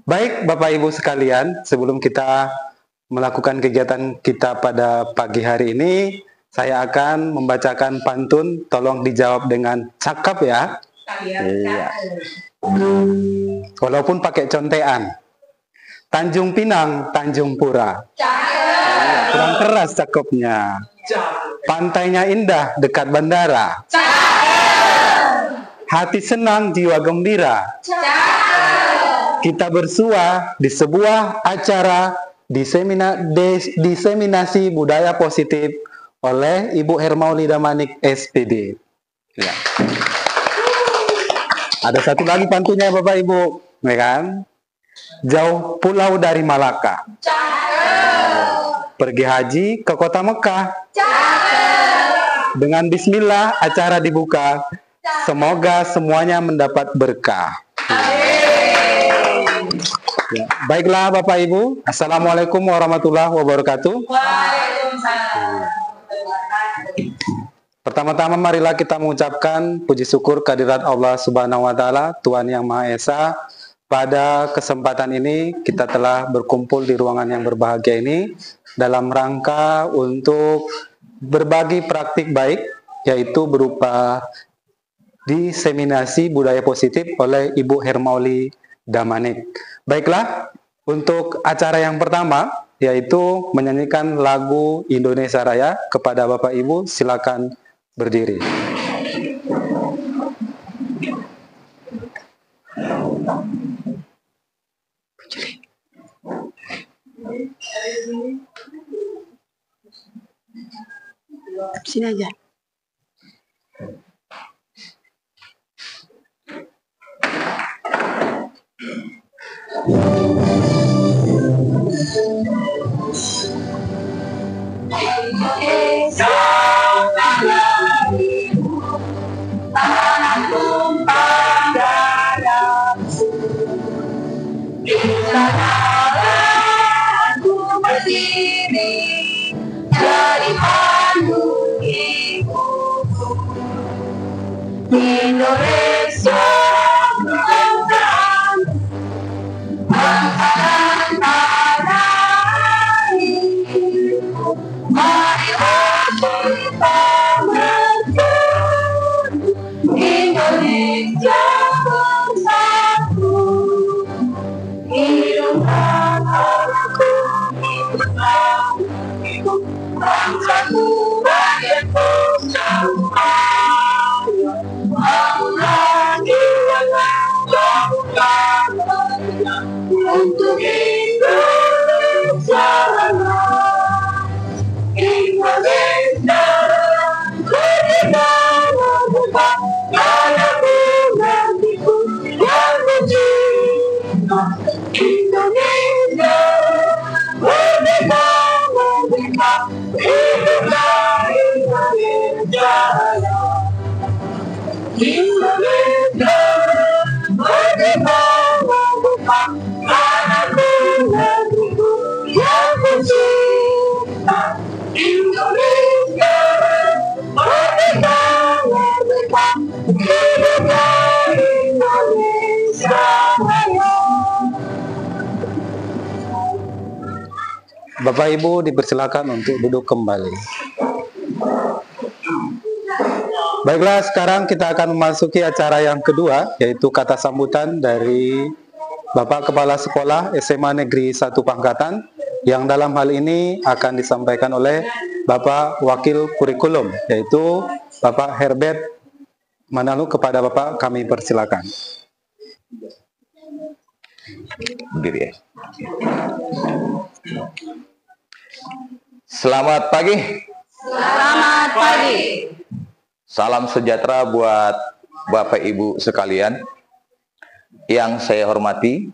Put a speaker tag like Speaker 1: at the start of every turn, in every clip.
Speaker 1: Baik, Bapak Ibu sekalian, sebelum kita melakukan kegiatan kita pada pagi hari ini, saya akan membacakan pantun, tolong dijawab dengan cakap ya. Iya. Walaupun pakai contean. Tanjung Pinang, Tanjung Pura. Iya, kurang keras cakepnya. Pantainya indah, dekat bandara. Hati senang, jiwa gembira. Kita bersua di sebuah acara diseminasi budaya positif oleh Ibu Hermauli Damanik SPD. Ya. Ada satu lagi pantunnya Bapak Ibu, ya kan? Jauh pulau dari Malaka. Pergi haji ke kota Mekah. Dengan bismillah acara dibuka. Semoga semuanya mendapat berkah. Ya. Baiklah Bapak Ibu, Assalamualaikum warahmatullahi wabarakatuh.
Speaker 2: Waalaikumsalam.
Speaker 1: Pertama-tama marilah kita mengucapkan puji syukur kehadirat Allah Subhanahu wa taala, Tuhan yang Maha Esa. Pada kesempatan ini kita telah berkumpul di ruangan yang berbahagia ini dalam rangka untuk berbagi praktik baik, yaitu berupa diseminasi budaya positif oleh Ibu Hermauli Damanik. Baiklah, untuk acara yang pertama yaitu menyanyikan lagu Indonesia Raya. Kepada Bapak Ibu silakan berdiri.
Speaker 3: Sini aja.
Speaker 2: Indonesia banggaan banggaan tanah ini, marilah kita bersatu, Indonesia bersatu, hiduplah anakku, hiduplah ibu, bangsaku, rakyatku semua. Untuk Indonesia Indonesia merdeka merdeka, tanahku negeriku yang tercinta. Indonesia merdeka merdeka, hiduplah Indonesia. Indonesia merdeka merdeka, tanahku negeriku yang tercinta. Indonesia merdeka merdeka, hiduplah Indonesia Raya.
Speaker 1: Bapak Ibu dipersilakan untuk duduk kembali. Baiklah, sekarang kita akan memasuki acara yang kedua, yaitu kata sambutan dari Bapak Kepala Sekolah SMA Negeri 1 Pangkatan, yang dalam hal ini akan disampaikan oleh Bapak Wakil Kurikulum, yaitu Bapak Herbert Manalu. Kepada Bapak kami persilakan.
Speaker 4: Berdiri ya. Selamat pagi.
Speaker 2: Selamat pagi.
Speaker 4: Salam sejahtera buat Bapak Ibu sekalian. Yang saya hormati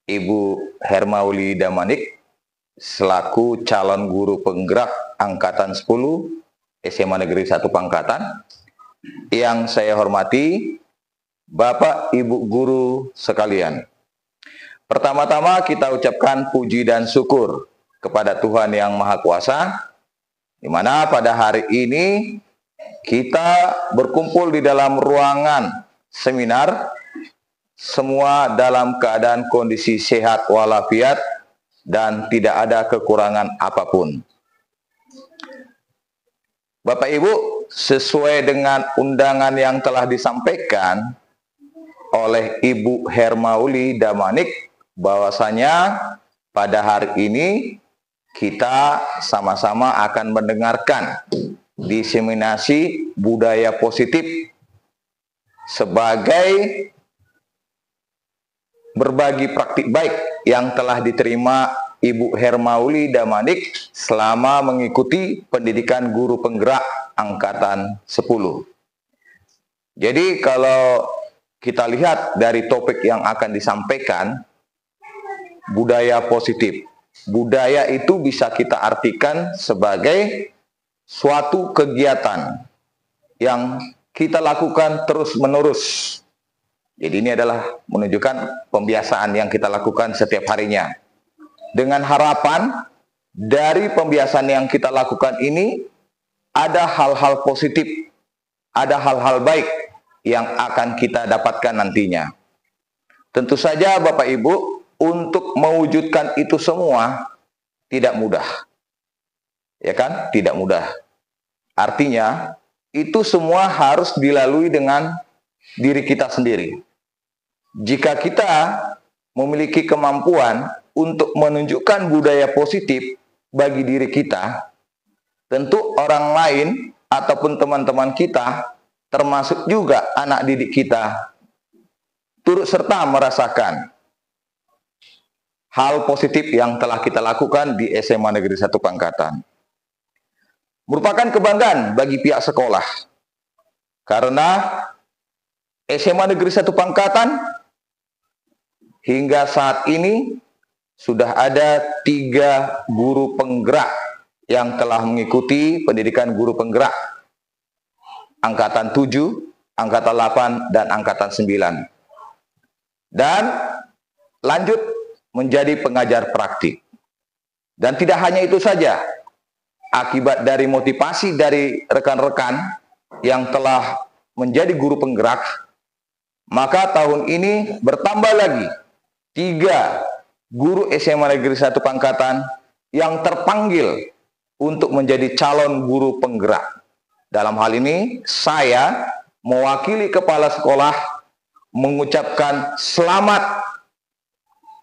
Speaker 4: Ibu Hermauli Damanik selaku calon guru penggerak angkatan 10 SMA Negeri 1 Pangkatan. Yang saya hormati Bapak Ibu guru sekalian. Pertama-tama kita ucapkan puji dan syukur kepada Tuhan yang Maha Kuasa, di mana pada hari ini kita berkumpul di dalam ruangan seminar semua dalam keadaan kondisi sehat walafiat dan tidak ada kekurangan apapun. Bapak Ibu, sesuai dengan undangan yang telah disampaikan oleh Ibu Hermauli Damanik, bahwasanya pada hari ini kita sama-sama akan mendengarkan diseminasi budaya positif sebagai berbagi praktik baik yang telah diterima Ibu Hermauli Damanik selama mengikuti pendidikan guru penggerak angkatan 10. Jadi kalau kita lihat dari topik yang akan disampaikan, budaya positif. Budaya itu bisa kita artikan sebagai suatu kegiatan yang kita lakukan terus-menerus. Jadi ini adalah menunjukkan pembiasaan yang kita lakukan setiap harinya. Dengan harapan dari pembiasaan yang kita lakukan ini ada hal-hal positif, ada hal-hal baik yang akan kita dapatkan nantinya. Tentu saja Bapak Ibu, untuk mewujudkan itu semua tidak mudah. Ya kan? Tidak mudah. Artinya, itu semua harus dilalui dengan diri kita sendiri. Jika kita memiliki kemampuan untuk menunjukkan budaya positif bagi diri kita, tentu orang lain ataupun teman-teman kita, termasuk juga anak didik kita, turut serta merasakan hal positif yang telah kita lakukan di SMA Negeri 1 Pangkatan. Merupakan kebanggaan bagi pihak sekolah, karena SMA Negeri 1 Pangkatan hingga saat ini sudah ada 3 guru penggerak yang telah mengikuti pendidikan guru penggerak angkatan 7, angkatan 8, dan angkatan 9. Dan lanjut menjadi pengajar praktik. Dan tidak hanya itu saja, akibat dari motivasi dari rekan-rekan yang telah menjadi guru penggerak, maka tahun ini bertambah lagi 3 guru SMA Negeri 1 Pangkatan yang terpanggil untuk menjadi calon guru penggerak. Dalam hal ini, saya mewakili kepala sekolah mengucapkan selamat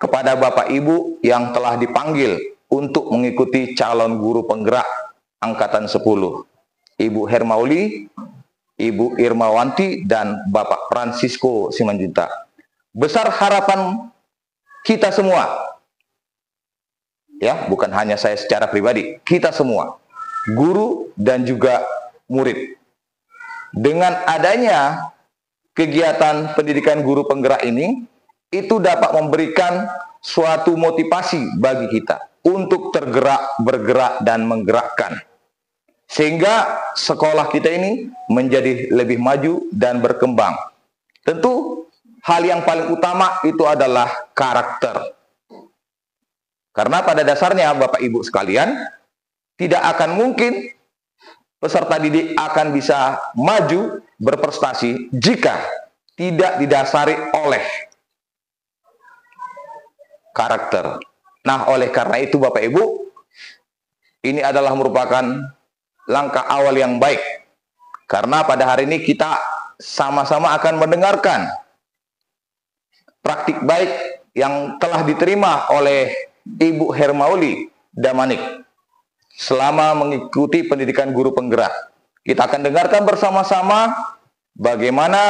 Speaker 4: kepada Bapak Ibu yang telah dipanggil untuk mengikuti calon guru penggerak angkatan 10. Ibu Hermauli, Ibu Irmawanti, dan Bapak Francisco Simanjuntak. Besar harapan kita semua, ya, bukan hanya saya secara pribadi, kita semua, guru dan juga murid. Dengan adanya kegiatan pendidikan guru penggerak ini, itu dapat memberikan suatu motivasi bagi kita untuk tergerak, bergerak, dan menggerakkan. Sehingga sekolah kita ini menjadi lebih maju dan berkembang. Tentu hal yang paling utama itu adalah karakter. Karena pada dasarnya Bapak Ibu sekalian, tidak akan mungkin peserta didik akan bisa maju berprestasi jika tidak didasari oleh karakter. Nah, oleh karena itu Bapak Ibu, ini adalah merupakan langkah awal yang baik. Karena pada hari ini kita sama-sama akan mendengarkan praktik baik yang telah diterima oleh Ibu Hermauli Damanik selama mengikuti pendidikan guru penggerak. Kita akan dengarkan bersama-sama bagaimana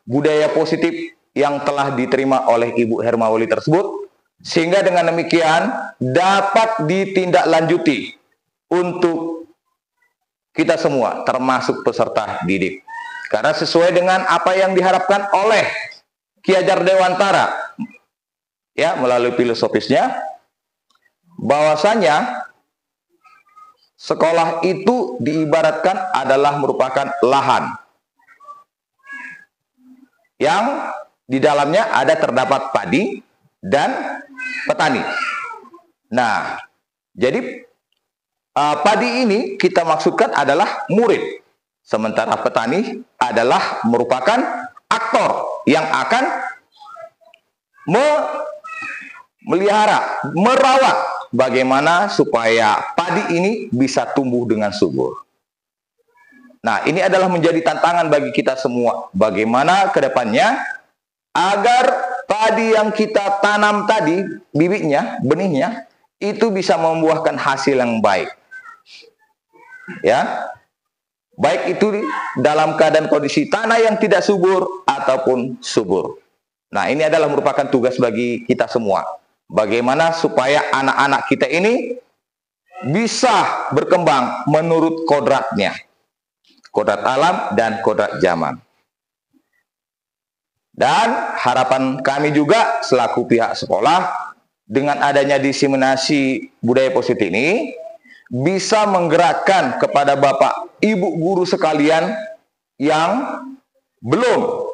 Speaker 4: budaya positif yang telah diterima oleh Ibu Hermauli tersebut, sehingga dengan demikian dapat ditindaklanjuti untuk kita semua, termasuk peserta didik. Karena sesuai dengan apa yang diharapkan oleh Ki Hajar Dewantara, ya, melalui filosofisnya, bahwasanya sekolah itu diibaratkan adalah merupakan lahan yang di dalamnya terdapat padi dan petani. Nah, jadi padi ini kita maksudkan adalah murid, sementara petani adalah merupakan aktor yang akan memelihara, merawat bagaimana supaya padi ini bisa tumbuh dengan subur. Nah, ini adalah menjadi tantangan bagi kita semua. Bagaimana ke depannya agar padi yang kita tanam tadi, bibitnya, benihnya, itu bisa membuahkan hasil yang baik. Ya, baik itu dalam keadaan kondisi tanah yang tidak subur ataupun subur. Nah, ini adalah merupakan tugas bagi kita semua. Bagaimana supaya anak-anak kita ini bisa berkembang menurut kodratnya. Kodrat alam dan kodrat zaman. Dan harapan kami juga selaku pihak sekolah, dengan adanya diseminasi budaya positif ini, bisa menggerakkan kepada Bapak Ibu guru sekalian yang belum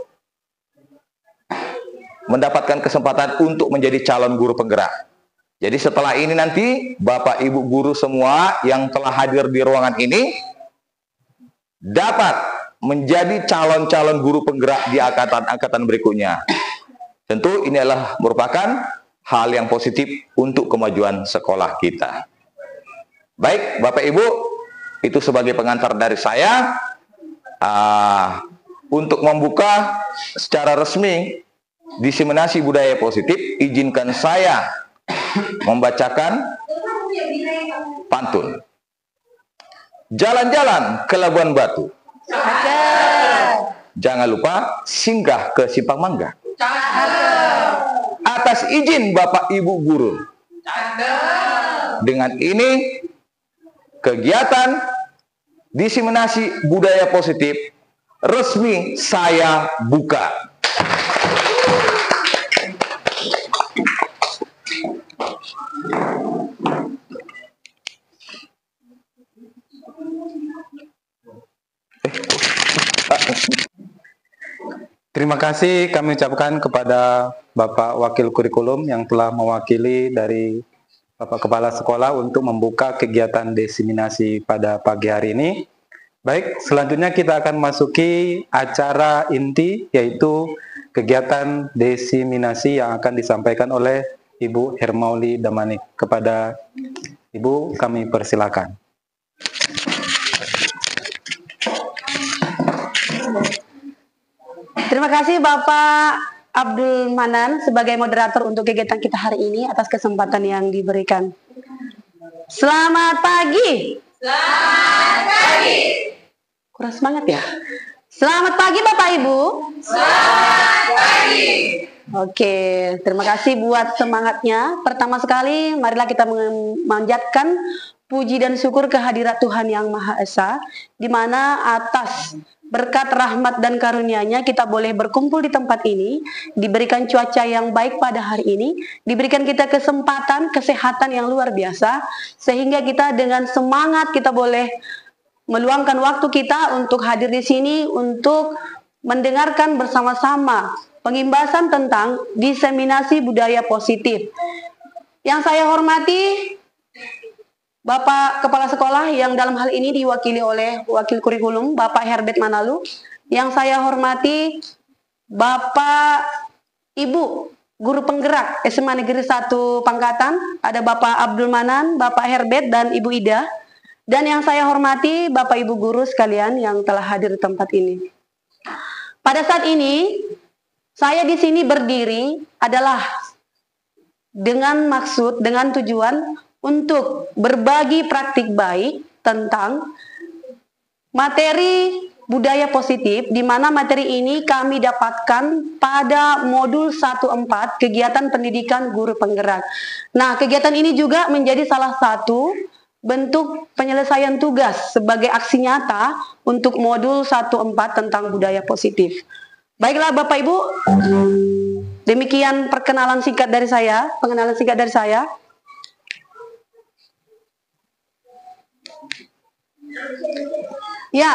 Speaker 4: mendapatkan kesempatan untuk menjadi calon guru penggerak. Jadi setelah ini nanti Bapak Ibu guru semua yang telah hadir di ruangan ini dapat menjadi calon-calon guru penggerak di angkatan berikutnya. Tentu ini adalah merupakan hal yang positif untuk kemajuan sekolah kita. Baik, Bapak Ibu, itu sebagai pengantar dari saya untuk membuka secara resmi diseminasi budaya positif. Izinkan saya membacakan pantun. Jalan-jalan ke Labuan Batu, jangan lupa singgah ke Simpang Mangga. Atas izin Bapak Ibu guru. Dengan ini kegiatan diseminasi budaya positif resmi saya buka.
Speaker 1: Terima kasih kami ucapkan kepada Bapak Wakil Kurikulum yang telah mewakili dari Bapak Kepala Sekolah untuk membuka kegiatan diseminasi pada pagi hari ini. Baik, selanjutnya kita akan masuki acara inti, yaitu kegiatan diseminasi yang akan disampaikan oleh Ibu Hermauli Damanik. Kepada Ibu kami persilakan.
Speaker 3: Terima kasih Bapak Abdul Manan sebagai moderator untuk kegiatan kita hari ini atas kesempatan yang diberikan. Selamat pagi.
Speaker 2: Selamat pagi.
Speaker 3: Kurang semangat ya? Selamat pagi Bapak Ibu.
Speaker 2: Selamat pagi.
Speaker 3: Oke, terima kasih buat semangatnya. Pertama sekali, marilah kita memanjatkan puji dan syukur kehadirat Tuhan Yang Maha Esa, di mana atas berkat rahmat dan karunia-Nya kita boleh berkumpul di tempat ini, diberikan cuaca yang baik pada hari ini, diberikan kita kesempatan, kesehatan yang luar biasa, sehingga kita dengan semangat kita boleh meluangkan waktu kita untuk hadir di sini untuk mendengarkan bersama-sama pengimbasan tentang diseminasi budaya positif. Yang saya hormati Bapak Kepala Sekolah yang dalam hal ini diwakili oleh Wakil Kurikulum Bapak Herbert Manalu. Yang saya hormati Bapak Ibu Guru Penggerak SMA Negeri 1 Pangkatan, ada Bapak Abdul Manan, Bapak Herbert, dan Ibu Ida. Dan yang saya hormati Bapak Ibu Guru sekalian yang telah hadir di tempat ini. Pada saat ini saya di sini berdiri adalah dengan maksud, dengan tujuan untuk berbagi praktik baik tentang materi budaya positif, di mana materi ini kami dapatkan pada modul 14 kegiatan pendidikan guru penggerak. Nah, kegiatan ini juga menjadi salah satu bentuk penyelesaian tugas sebagai aksi nyata untuk modul 14 tentang budaya positif. Baiklah Bapak Ibu, demikian perkenalan singkat dari saya, pengenalan singkat dari saya. Ya,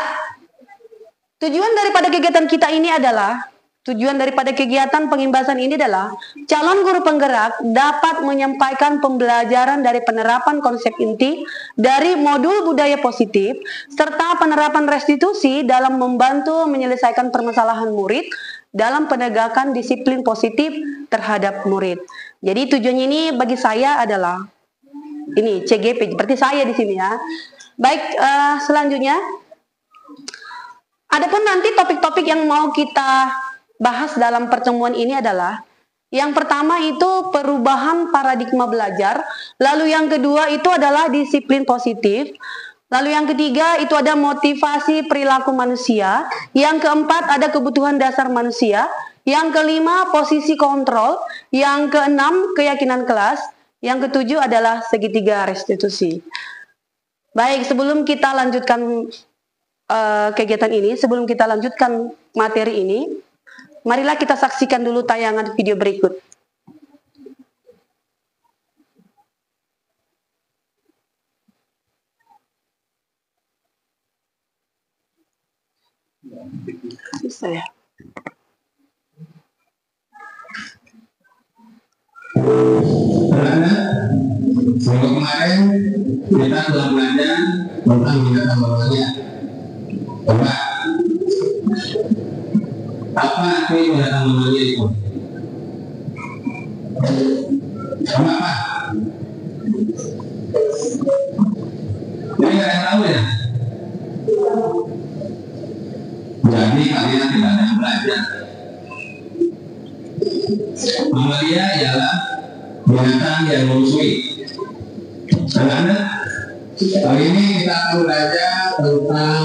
Speaker 3: tujuan daripada kegiatan kita ini adalah, tujuan daripada kegiatan pengimbasan ini adalah calon guru penggerak dapat menyampaikan pembelajaran dari penerapan konsep inti dari modul budaya positif serta penerapan restitusi dalam membantu menyelesaikan permasalahan murid dalam penegakan disiplin positif terhadap murid. Jadi tujuannya ini bagi saya adalah ini CGP, berarti saya di sini ya. Baik, selanjutnya adapun nanti topik-topik yang mau kita bahas dalam pertemuan ini adalah yang pertama itu perubahan paradigma belajar, lalu yang kedua itu adalah disiplin positif, lalu yang ketiga itu ada motivasi perilaku manusia, yang keempat ada kebutuhan dasar manusia, yang kelima posisi kontrol, yang keenam keyakinan kelas, yang ketujuh adalah segitiga restitusi. Baik, sebelum kita lanjutkan kegiatan ini, sebelum kita lanjutkan materi ini, marilah kita saksikan dulu tayangan video berikut. Bisa ya?
Speaker 5: Minggu kemarin kita telah belajar tentang binatang bawahnya. Coba, apa arti binatang bawahnya itu? Sama apa? Ini nggak ada yang tahu ya? Jadi kalian tidak ada yang belajar. Mamalia ialah binatang yang menyusui. Anak-anak, kali ini kita akan belajar tentang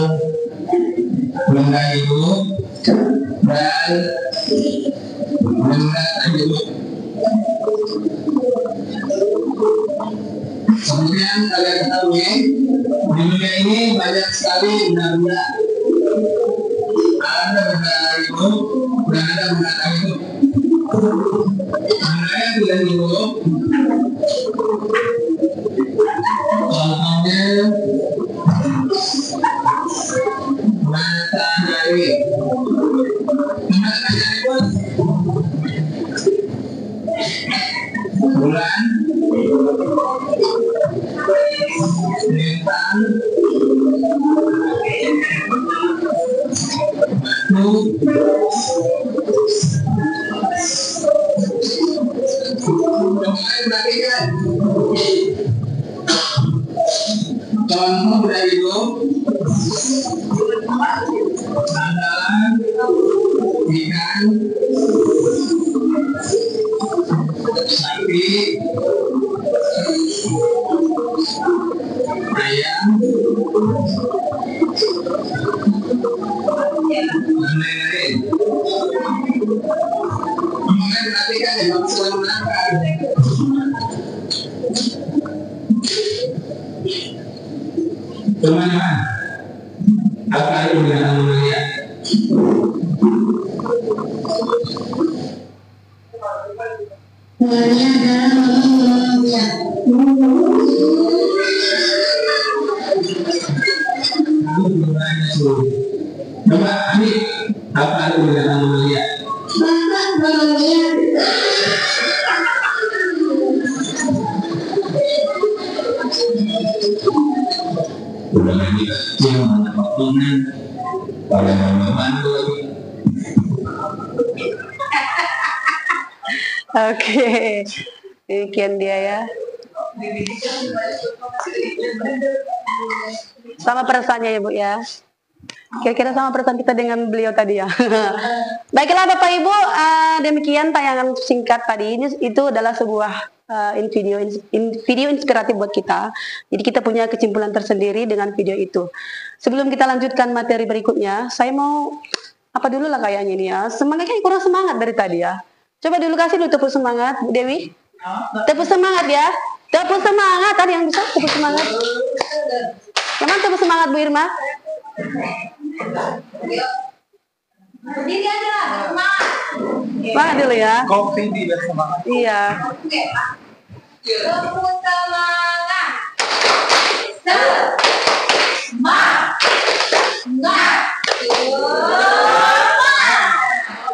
Speaker 5: benda hidup dan benda tak hidup. Kemudian kalian ketahui di dunia ini banyak sekali benda-benda. Ada benda hidup dan ada benda tak hidup. Benda yang tidak hidup contohnya matahari. Matahari pun bulan, bintang, batu. Perhatikan contoh benda hidup adalah ikan, sapi, ayam, dan lain-lain. Kemudian perhatikan ya, maksudnya menangkap. Teman-teman, apa itu binatang mamalia?
Speaker 2: Mamalia adalah mamalia.
Speaker 5: Coba, Ami, apa itu binatang mamalia?
Speaker 2: Bapak mamalia.
Speaker 5: Udah lagi kecil, mana waktunya pada membantu lagi.
Speaker 3: Oke, demikian dia ya. Sama perasaannya ya Bu ya. Kira-kira sama perasaan kita dengan beliau tadi ya. Baiklah Bapak Ibu, demikian tayangan singkat tadi ini, itu adalah sebuah video inspiratif buat kita. Jadi kita punya kesimpulan tersendiri dengan video itu. Sebelum kita lanjutkan materi berikutnya, saya mau apa dulu lah kayaknya ini ya. Semangatnya kurang semangat dari tadi ya. Coba dulu kasih dulu tepuk semangat, Bu Dewi. Tepuk semangat ya. Tepuk semangat, ada yang bisa tepuk semangat? Gimana tepuk semangat Bu Irma?
Speaker 2: Berdiri aja lah, semangat.
Speaker 3: Semangat dulu ya.
Speaker 1: Kopi tidak semangat.
Speaker 3: Iya.
Speaker 2: Tepuk semangat. Semangat.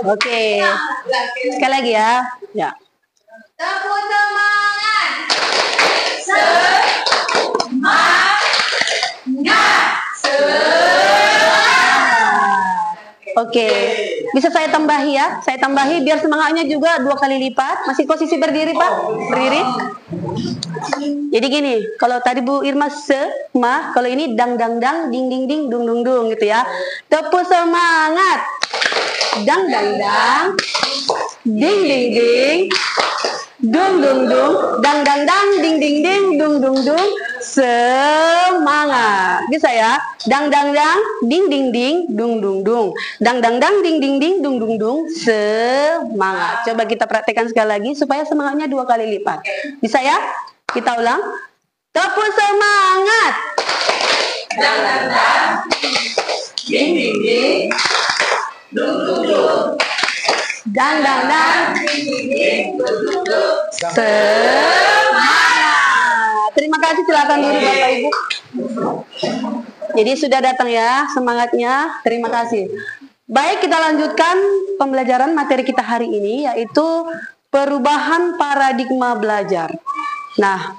Speaker 3: Oke. Sekali lagi ya. Ya.
Speaker 2: Tepuk semangat. Semangat.
Speaker 3: Oke, bisa saya tambahi ya? Saya tambahi biar semangatnya juga 2 kali lipat. Masih posisi berdiri Pak? Berdiri. Jadi gini, kalau tadi Bu Irma ma, kalau ini dang dang dang, ding ding ding, dung dung dung gitu ya. Tepuk semangat. Dang dang dang, ding ding ding, dung dung dung, dang dang dang, ding ding ding, dung dung dung. Semangat. Bisa ya? Dang dang dang, ding ding ding, dung dung dung. Dang dang dang, ding ding ding, dung dung dung. Semangat. Coba kita praktekkan sekali lagi supaya semangatnya 2 kali lipat. Bisa ya? Kita ulang. Tepuk semangat.
Speaker 2: Dang dang dang, ding ding ding, dung dung dung.
Speaker 3: Dang dang dang,
Speaker 2: Ding ding ding, dung dung dung.
Speaker 3: semangat. Terima kasih, silakan dulu Bapak Ibu. Jadi sudah datang ya semangatnya. Terima kasih. Baik, kita lanjutkan pembelajaran materi kita hari ini, yaitu perubahan paradigma belajar. Nah,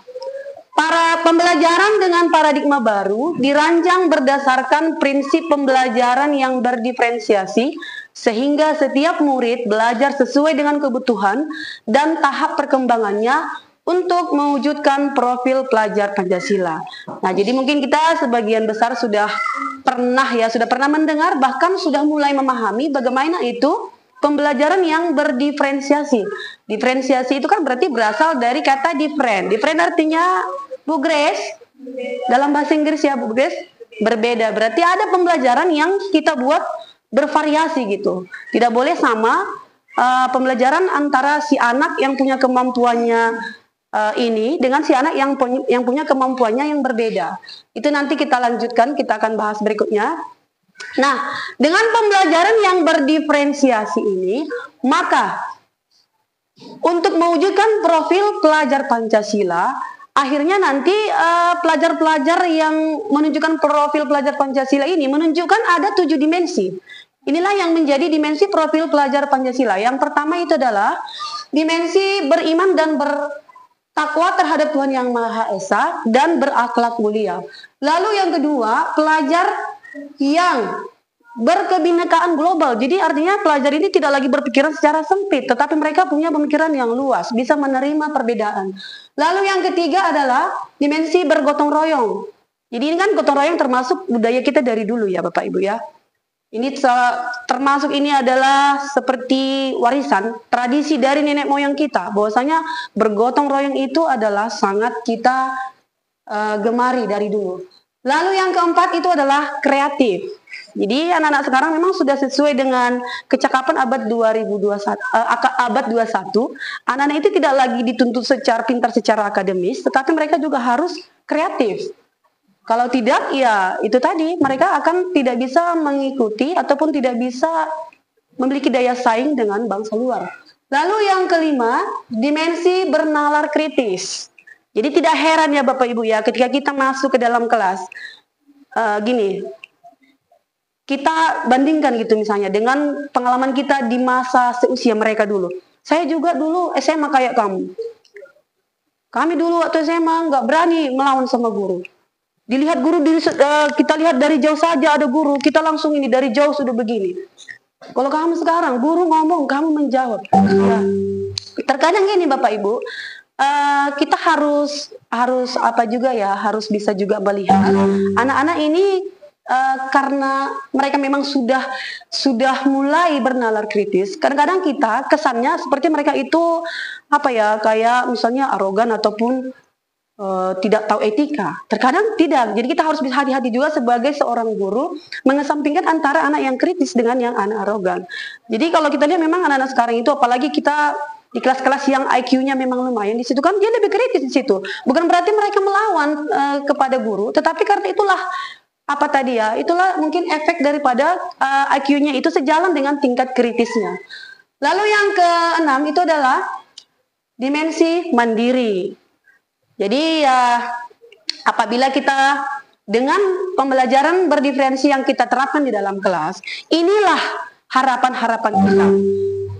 Speaker 3: pembelajaran dengan paradigma baru dirancang berdasarkan prinsip pembelajaran yang berdiferensiasi, sehingga setiap murid belajar sesuai dengan kebutuhan dan tahap perkembangannya untuk mewujudkan profil pelajar Pancasila. Nah, jadi mungkin kita sebagian besar sudah pernah mendengar, bahkan sudah mulai memahami bagaimana itu pembelajaran yang berdiferensiasi. Diferensiasi itu kan berarti berasal dari kata different. Different artinya, Bu Grace, dalam bahasa Inggris ya Bu Grace, berbeda. Berarti ada pembelajaran yang kita buat bervariasi gitu. Tidak boleh sama pembelajaran antara si anak yang punya kemampuannya ini dengan si anak yang punya kemampuannya yang berbeda. Itu nanti kita lanjutkan, kita akan bahas berikutnya. Nah, dengan pembelajaran yang berdiferensiasi ini, maka untuk mewujudkan profil pelajar Pancasila, akhirnya nanti pelajar-pelajar yang menunjukkan profil pelajar Pancasila ini menunjukkan ada 7 dimensi. Inilah yang menjadi dimensi profil pelajar Pancasila. Yang pertama itu adalah dimensi beriman dan bertakwa terhadap Tuhan Yang Maha Esa dan berakhlak mulia. Lalu yang kedua, pelajar yang berkebinekaan global. Jadi artinya pelajar ini tidak lagi berpikiran secara sempit, tetapi mereka punya pemikiran yang luas, bisa menerima perbedaan. Lalu yang ketiga adalah dimensi bergotong royong. Jadi ini kan gotong royong termasuk budaya kita dari dulu ya Bapak Ibu ya. Ini termasuk ini adalah seperti warisan, tradisi dari nenek moyang kita. Bahwasanya bergotong royong itu adalah sangat kita gemari dari dulu. Lalu yang keempat itu adalah kreatif. Jadi anak-anak sekarang memang sudah sesuai dengan kecakapan abad 2021, abad 21. Anak-anak itu tidak lagi dituntut secara pintar secara akademis, tetapi mereka juga harus kreatif. Kalau tidak, ya itu tadi, mereka akan tidak bisa mengikuti ataupun tidak bisa memiliki daya saing dengan bangsa luar. Lalu yang kelima, dimensi bernalar kritis. Jadi tidak heran ya Bapak Ibu ya, ketika kita masuk ke dalam kelas, gini, kita bandingkan gitu misalnya dengan pengalaman kita di masa seusia mereka dulu. Saya juga dulu SMA kayak kamu. Kami dulu waktu SMA nggak berani melawan sama guru. Dilihat guru, kita lihat dari jauh saja ada guru, kita langsung ini dari jauh sudah begini. Kalau kamu sekarang, guru ngomong, kamu menjawab. Ya. Terkadang gini Bapak Ibu, kita harus apa juga ya, harus bisa juga melihat anak-anak ini karena mereka memang sudah mulai bernalar kritis. Kadang-kadang kita kesannya seperti mereka itu apa ya, kayak misalnya arogan ataupun tidak tahu etika. Terkadang tidak. Jadi kita harus bisa hati-hati juga sebagai seorang guru mengesampingkan antara anak yang kritis dengan yang anak arogan. Jadi kalau kita lihat memang anak-anak sekarang itu, apalagi kita di kelas-kelas yang IQ-nya memang lumayan, di situ kan dia lebih kritis di situ. Bukan berarti mereka melawan kepada guru, tetapi karena itulah apa tadi ya, itulah mungkin efek daripada IQ-nya itu sejalan dengan tingkat kritisnya. Lalu yang keenam itu adalah dimensi mandiri. Jadi ya apabila kita dengan pembelajaran berdiferensi yang kita terapkan di dalam kelas, inilah harapan-harapan kita.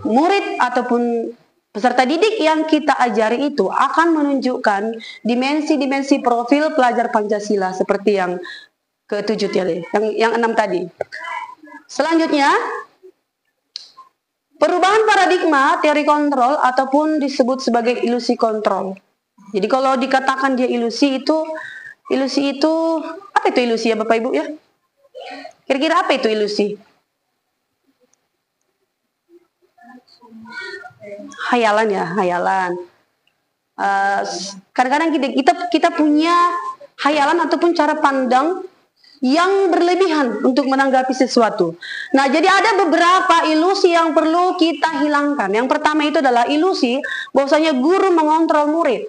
Speaker 3: Murid ataupun peserta didik yang kita ajari itu akan menunjukkan dimensi-dimensi profil pelajar Pancasila seperti yang ke-7 tadi, yang 6 tadi. Selanjutnya, perubahan paradigma teori kontrol ataupun disebut sebagai ilusi kontrol. Jadi kalau dikatakan dia ilusi itu apa itu ilusi ya Bapak Ibu ya? Kira-kira apa itu ilusi? Hayalan ya, hayalan. Kadang-kadang kita punya hayalan ataupun cara pandang yang berlebihan untuk menanggapi sesuatu. Nah, jadi ada beberapa ilusi yang perlu kita hilangkan. Yang pertama itu adalah ilusi bahwasanya guru mengontrol murid.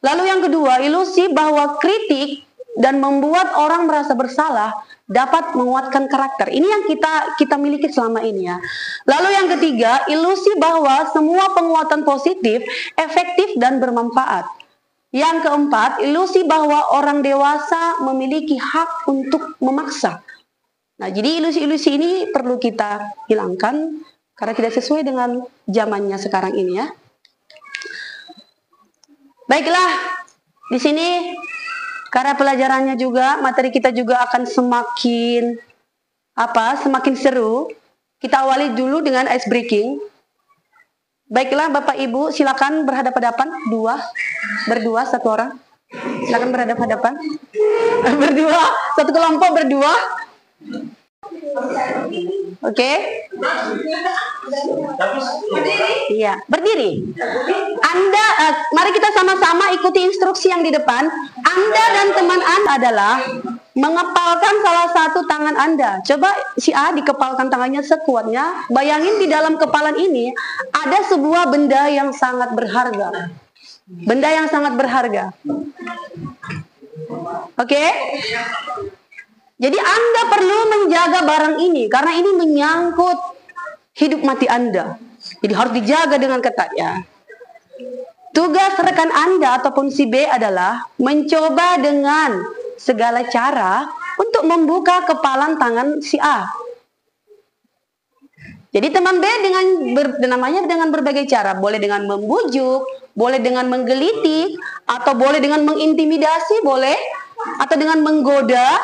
Speaker 3: Lalu yang kedua, ilusi bahwa kritik dan membuat orang merasa bersalah dapat menguatkan karakter. Ini yang kita miliki selama ini ya. Lalu yang ketiga, ilusi bahwa semua penguatan positif, efektif dan bermanfaat. Yang keempat, ilusi bahwa orang dewasa memiliki hak untuk memaksa. Nah, jadi ilusi-ilusi ini perlu kita hilangkan karena tidak sesuai dengan zamannya sekarang ini ya. Baiklah, di sini karena pelajarannya juga, materi kita juga akan semakin seru. Kita awali dulu dengan ice breaking. Baiklah Bapak Ibu, silakan berhadapan-hadapan, berdua satu orang. Silakan berhadapan-hadapan. Berdua, satu kelompok berdua. Oke. Iya, berdiri. Anda, mari kita sama-sama ikuti instruksi yang di depan. Anda dan teman Anda adalah mengepalkan salah satu tangan Anda. Coba si A dikepalkan tangannya sekuatnya. Bayangin di dalam kepalan ini ada sebuah benda yang sangat berharga. Benda yang sangat berharga. Oke? Jadi Anda perlu menjaga barang ini karena ini menyangkut hidup mati Anda. Jadi harus dijaga dengan ketat ya. Tugas rekan Anda ataupun si B adalah mencoba dengan segala cara untuk membuka kepalan tangan si A. Jadi teman B dengan berbagai cara, boleh dengan membujuk, boleh dengan menggelitik, atau boleh dengan mengintimidasi, boleh, atau dengan menggoda,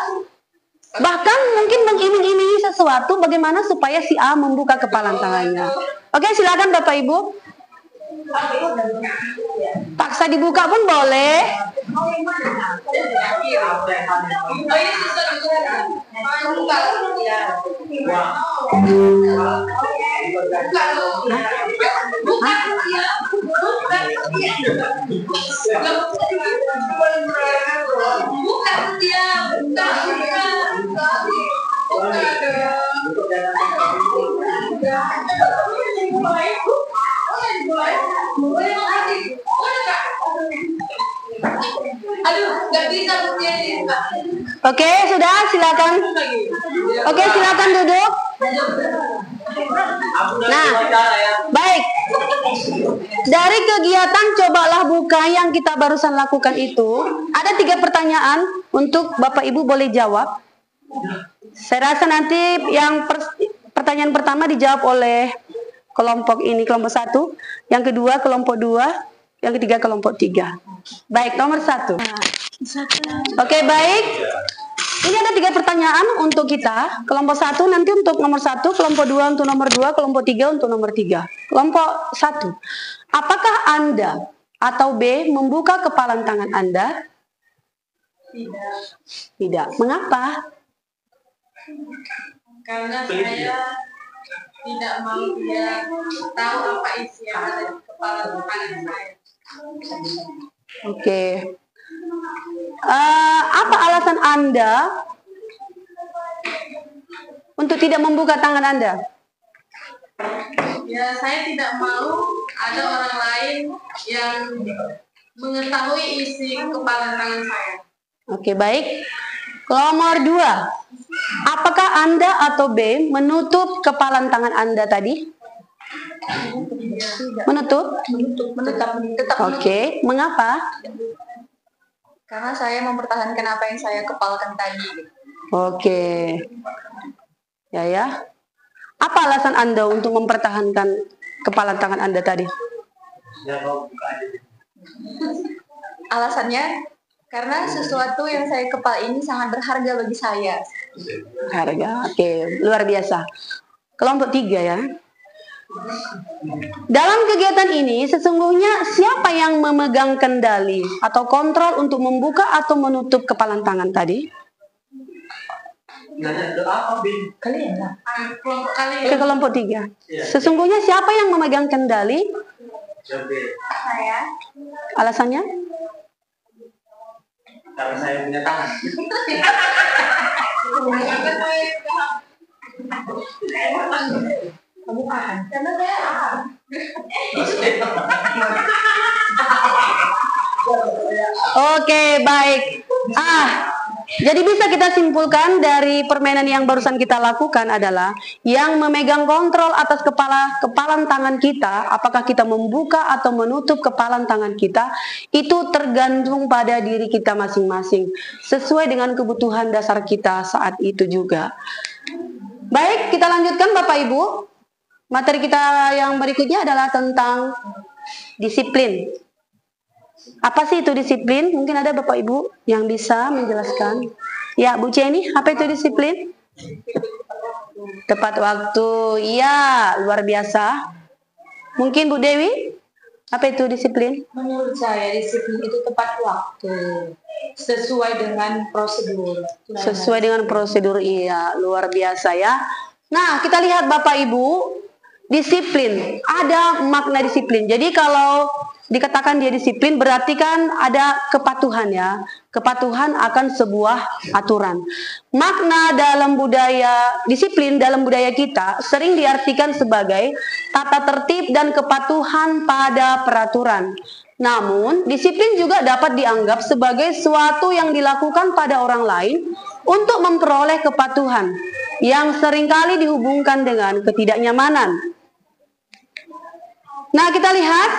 Speaker 3: bahkan mungkin mengiming-imingi sesuatu bagaimana supaya si A membuka kepalan tangannya. Oke, silakan Bapak Ibu. Paksa dibuka pun boleh. Oke, sudah, silakan. Oke, silakan duduk. Nah, baik. Dari kegiatan cobalah buka yang kita barusan lakukan itu, ada 3 pertanyaan untuk Bapak Ibu boleh jawab. Saya rasa nanti pertanyaan pertama dijawab oleh kelompok ini, kelompok 1, yang kedua kelompok 2, yang ketiga kelompok 3. Baik, nomor 1. Oke, baik. Ini ada 3 pertanyaan untuk kita. Kelompok 1 nanti untuk nomor 1, kelompok 2 untuk nomor 2, kelompok 3 untuk nomor 3. Kelompok 1. Apakah Anda atau B membuka kepalan tangan Anda? Tidak. Mengapa?
Speaker 2: Karena saya tidak mau dia tahu apa isi yang ada di kepala tangan saya.
Speaker 3: Oke. Apa alasan Anda untuk tidak membuka tangan Anda?
Speaker 2: Ya, saya tidak mau ada orang lain yang mengetahui isi kepala tangan saya.
Speaker 3: Oke, baik. Nomor 2. Apakah Anda atau B menutup kepalan tangan Anda tadi? Menutup?
Speaker 6: Tetap.
Speaker 3: Oke, mengapa?
Speaker 6: Karena saya mempertahankan apa yang saya kepalkan tadi.
Speaker 3: Oke. Ya. Apa alasan Anda untuk mempertahankan kepalan tangan Anda tadi?
Speaker 6: Alasannya Karena sesuatu yang saya kepal ini sangat berharga bagi saya.
Speaker 3: Harga, oke, luar biasa. Kelompok 3 ya. Dalam kegiatan ini sesungguhnya siapa yang memegang kendali atau kontrol untuk membuka atau menutup kepalan tangan tadi?
Speaker 2: Kalian lah. Kelompok kalian.
Speaker 3: Ke kelompok 3. Sesungguhnya siapa yang memegang kendali?
Speaker 6: Saya.
Speaker 3: Alasannya?
Speaker 1: Karena saya punya tangan.
Speaker 2: Kamu akan. Karena saya akan.
Speaker 3: Oke, baik. Jadi bisa kita simpulkan dari permainan yang barusan kita lakukan adalah yang memegang kontrol atas kepalan tangan kita, apakah kita membuka atau menutup kepalan tangan kita, itu tergantung pada diri kita masing-masing, sesuai dengan kebutuhan dasar kita saat itu juga. Baik, kita lanjutkan Bapak Ibu. Materi kita yang berikutnya adalah tentang disiplin. Apa sih itu disiplin? Mungkin ada Bapak Ibu yang bisa menjelaskan. Ya, Bu Jenny, apa itu disiplin? Tepat waktu. Iya, luar biasa. Mungkin Bu Dewi, apa itu disiplin?
Speaker 2: Menurut saya disiplin itu tepat waktu. Sesuai dengan prosedur.
Speaker 3: Sesuai dengan prosedur, iya, luar biasa ya. Nah, kita lihat Bapak Ibu, disiplin, ada makna disiplin. Jadi kalau dikatakan dia disiplin berarti kan ada kepatuhan ya. Kepatuhan akan sebuah aturan. Makna dalam budaya, disiplin dalam budaya kita sering diartikan sebagai tata tertib dan kepatuhan pada peraturan. Namun, disiplin juga dapat dianggap sebagai suatu yang dilakukan pada orang lain untuk memperoleh kepatuhan yang seringkali dihubungkan dengan ketidaknyamanan. Nah, kita lihat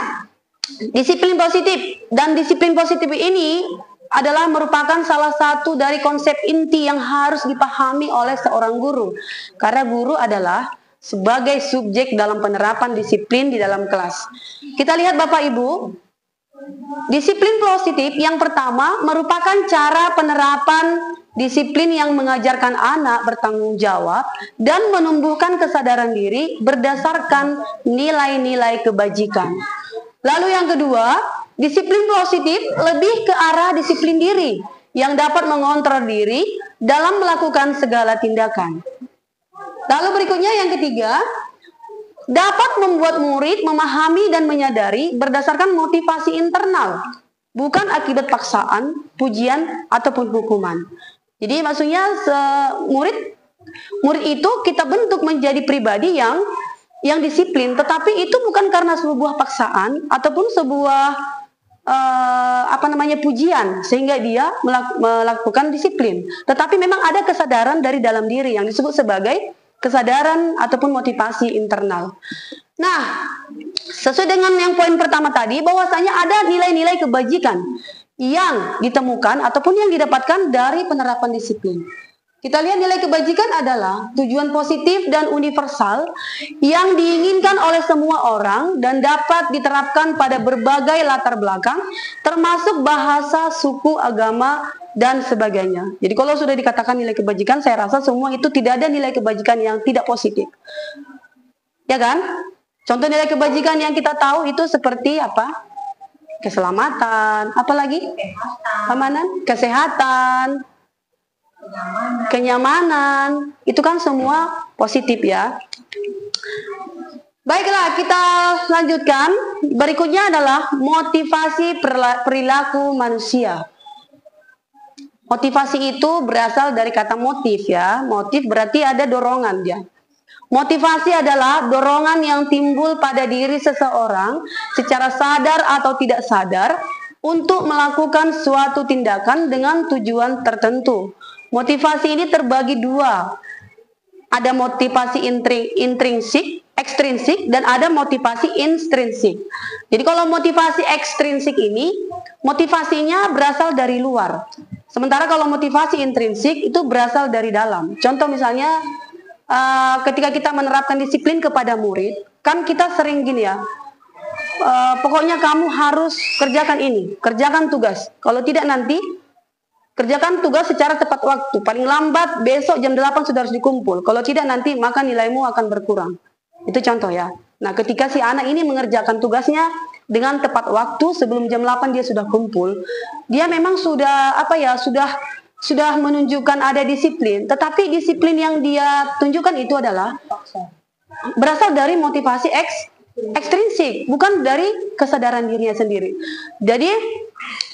Speaker 3: disiplin positif, dan disiplin positif ini adalah merupakan salah satu dari konsep inti yang harus dipahami oleh seorang guru. Karena guru adalah sebagai subjek dalam penerapan disiplin di dalam kelas. Kita lihat Bapak Ibu, disiplin positif yang pertama merupakan cara penerapan disiplin yang mengajarkan anak bertanggung jawab dan menumbuhkan kesadaran diri berdasarkan nilai-nilai kebajikan. Lalu yang kedua, disiplin positif lebih ke arah disiplin diri yang dapat mengontrol diri dalam melakukan segala tindakan. Lalu berikutnya yang ketiga, dapat membuat murid memahami dan menyadari berdasarkan motivasi internal, bukan akibat paksaan, pujian, ataupun hukuman. Jadi maksudnya murid itu kita bentuk menjadi pribadi yang disiplin, tetapi itu bukan karena sebuah paksaan ataupun sebuah pujian sehingga dia melakukan disiplin, tetapi memang ada kesadaran dari dalam diri yang disebut sebagai kesadaran ataupun motivasi internal. Nah, sesuai dengan yang poin pertama tadi, bahwasanya ada nilai-nilai kebajikan yang ditemukan ataupun yang didapatkan dari penerapan disiplin. Kita lihat nilai kebajikan adalah tujuan positif dan universal yang diinginkan oleh semua orang dan dapat diterapkan pada berbagai latar belakang, termasuk bahasa, suku, agama, dan sebagainya. Jadi kalau sudah dikatakan nilai kebajikan, saya rasa semua itu tidak ada nilai kebajikan yang tidak positif. Ya kan? Contoh nilai kebajikan yang kita tahu itu seperti apa? Keselamatan, apalagi? Keamanan, kesehatan, kenyamanan, itu kan semua positif ya. Baiklah, kita lanjutkan. Berikutnya adalah motivasi perilaku manusia. Motivasi itu berasal dari kata motif ya. Motif berarti ada dorongan dia. Motivasi adalah dorongan yang timbul pada diri seseorang secara sadar atau tidak sadar untuk melakukan suatu tindakan dengan tujuan tertentu. Motivasi ini terbagi dua. Ada motivasi ekstrinsik dan ada motivasi intrinsik. Jadi kalau motivasi ekstrinsik ini, motivasinya berasal dari luar. Sementara kalau motivasi intrinsik itu berasal dari dalam. Contoh misalnya, ketika kita menerapkan disiplin kepada murid, kan kita sering gini ya, pokoknya kamu harus kerjakan ini, kerjakan tugas. Kalau tidak nanti Kerjakan tugas secara tepat waktu. Paling lambat besok jam 8 sudah harus dikumpul. Kalau tidak nanti maka nilaimu akan berkurang. Itu contoh ya. Nah, ketika si anak ini mengerjakan tugasnya dengan tepat waktu sebelum jam 8 dia sudah kumpul, dia memang sudah sudah menunjukkan ada disiplin. Tetapi disiplin yang dia tunjukkan itu adalah berasal dari motivasi ekstrinsik, bukan dari kesadaran dirinya sendiri. Jadi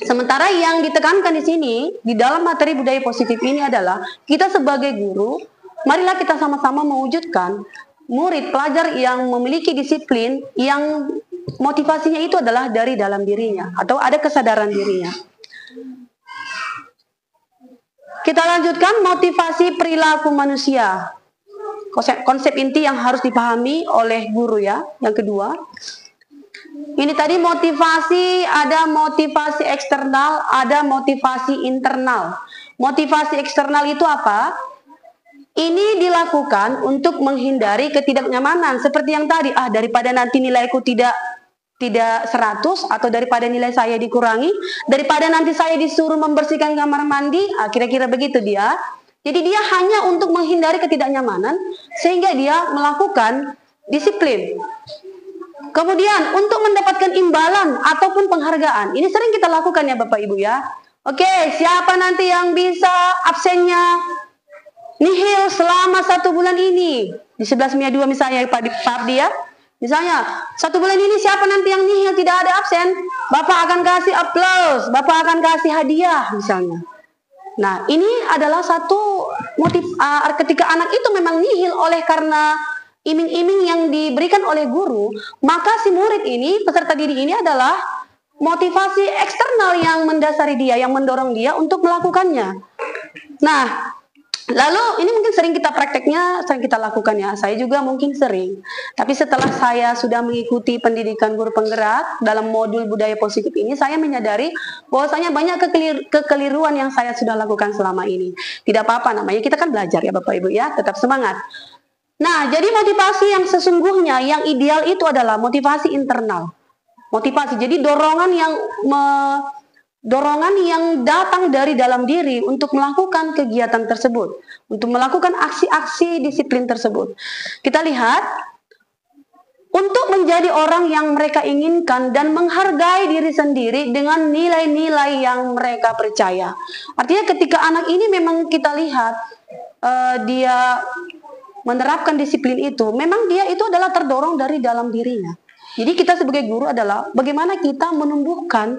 Speaker 3: sementara yang ditekankan di sini di dalam materi budaya positif ini adalah kita sebagai guru, marilah kita sama-sama mewujudkan murid pelajar yang memiliki disiplin yang motivasinya itu adalah dari dalam dirinya atau ada kesadaran dirinya. Kita lanjutkan motivasi perilaku manusia. Konsep inti yang harus dipahami oleh guru ya. Yang kedua, ini tadi motivasi, ada motivasi eksternal, ada motivasi internal. Motivasi eksternal itu apa? Ini dilakukan untuk menghindari ketidaknyamanan. Seperti yang tadi, daripada nanti nilaiku tidak 100 atau daripada nilai saya dikurangi, daripada nanti saya disuruh membersihkan kamar mandi, kira-kira begitu dia. Jadi dia hanya untuk menghindari ketidaknyamanan sehingga dia melakukan disiplin. Kemudian untuk mendapatkan imbalan ataupun penghargaan, ini sering kita lakukan ya Bapak Ibu ya. Oke, siapa nanti yang bisa absennya nihil selama 1 bulan ini? Di 11.2 misalnya Pak Abdi ya. Misalnya, 1 bulan ini siapa nanti yang nihil tidak ada absen? Bapak akan kasih aplaus, Bapak akan kasih hadiah misalnya. Nah, ini adalah satu motif ketika anak itu memang nihil oleh karena iming-iming yang diberikan oleh guru, maka si murid ini, peserta didik ini adalah motivasi eksternal yang mendasari dia, yang mendorong dia untuk melakukannya. Nah, lalu ini mungkin sering kita prakteknya, sering kita lakukan ya. Saya juga mungkin sering. Tapi setelah saya sudah mengikuti pendidikan guru penggerak dalam modul budaya positif ini, saya menyadari bahwasanya banyak kekeliruan yang saya sudah lakukan selama ini. Tidak apa-apa, namanya kita kan belajar ya Bapak Ibu ya, tetap semangat. Nah, jadi motivasi yang sesungguhnya, yang ideal itu adalah motivasi internal. Motivasi, jadi dorongan yang datang dari dalam diri untuk melakukan kegiatan tersebut, untuk melakukan aksi-aksi disiplin tersebut. Kita lihat, untuk menjadi orang yang mereka inginkan dan menghargai diri sendiri dengan nilai-nilai yang mereka percaya. Artinya ketika anak ini memang kita lihat, dia menerapkan disiplin itu, memang dia itu adalah terdorong dari dalam dirinya. Jadi kita sebagai guru adalah bagaimana kita menumbuhkan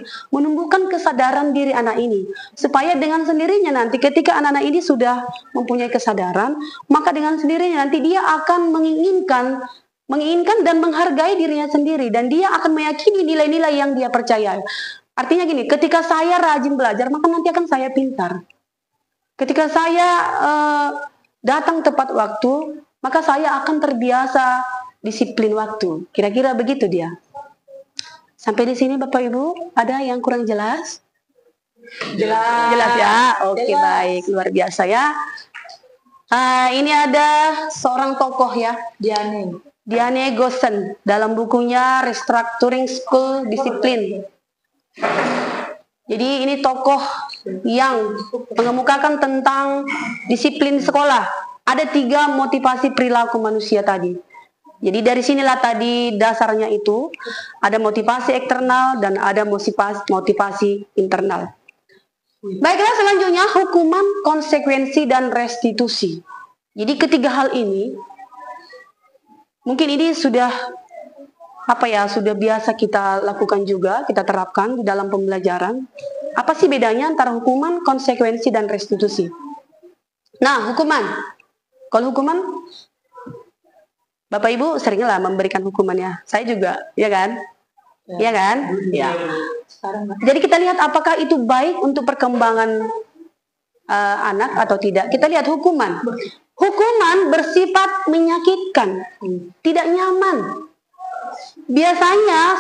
Speaker 3: kesadaran diri anak ini. Supaya dengan sendirinya nanti ketika anak-anak ini sudah mempunyai kesadaran, maka dengan sendirinya nanti dia akan menginginkan dan menghargai dirinya sendiri. Dan dia akan meyakini nilai-nilai yang dia percaya. Artinya gini, ketika saya rajin belajar, maka nanti akan saya pintar. Ketika saya datang tepat waktu, maka saya akan terbiasa disiplin waktu. Kira-kira begitu dia. Sampai di sini Bapak Ibu, ada yang kurang jelas? Jelas ya? Oke, baik. Luar biasa ya. Ini ada seorang tokoh ya, Diane Gossen dalam bukunya Restructuring School Discipline. Jadi ini tokoh yang mengemukakan tentang disiplin sekolah. Ada 3 motivasi perilaku manusia tadi. Jadi dari sinilah tadi dasarnya itu ada motivasi eksternal dan ada motivasi internal. Baiklah, selanjutnya hukuman, konsekuensi, dan restitusi. Jadi ketiga hal ini mungkin ini sudah sudah biasa kita lakukan juga, kita terapkan di dalam pembelajaran. Apa sih bedanya antara hukuman, konsekuensi, dan restitusi? Nah, hukuman. Kalau hukuman, Bapak Ibu seringlah memberikan hukuman ya. Saya juga, ya kan? Ya kan? Ya. Jadi kita lihat apakah itu baik untuk perkembangan anak atau tidak. Kita lihat hukuman. Hukuman bersifat menyakitkan, tidak nyaman. Biasanya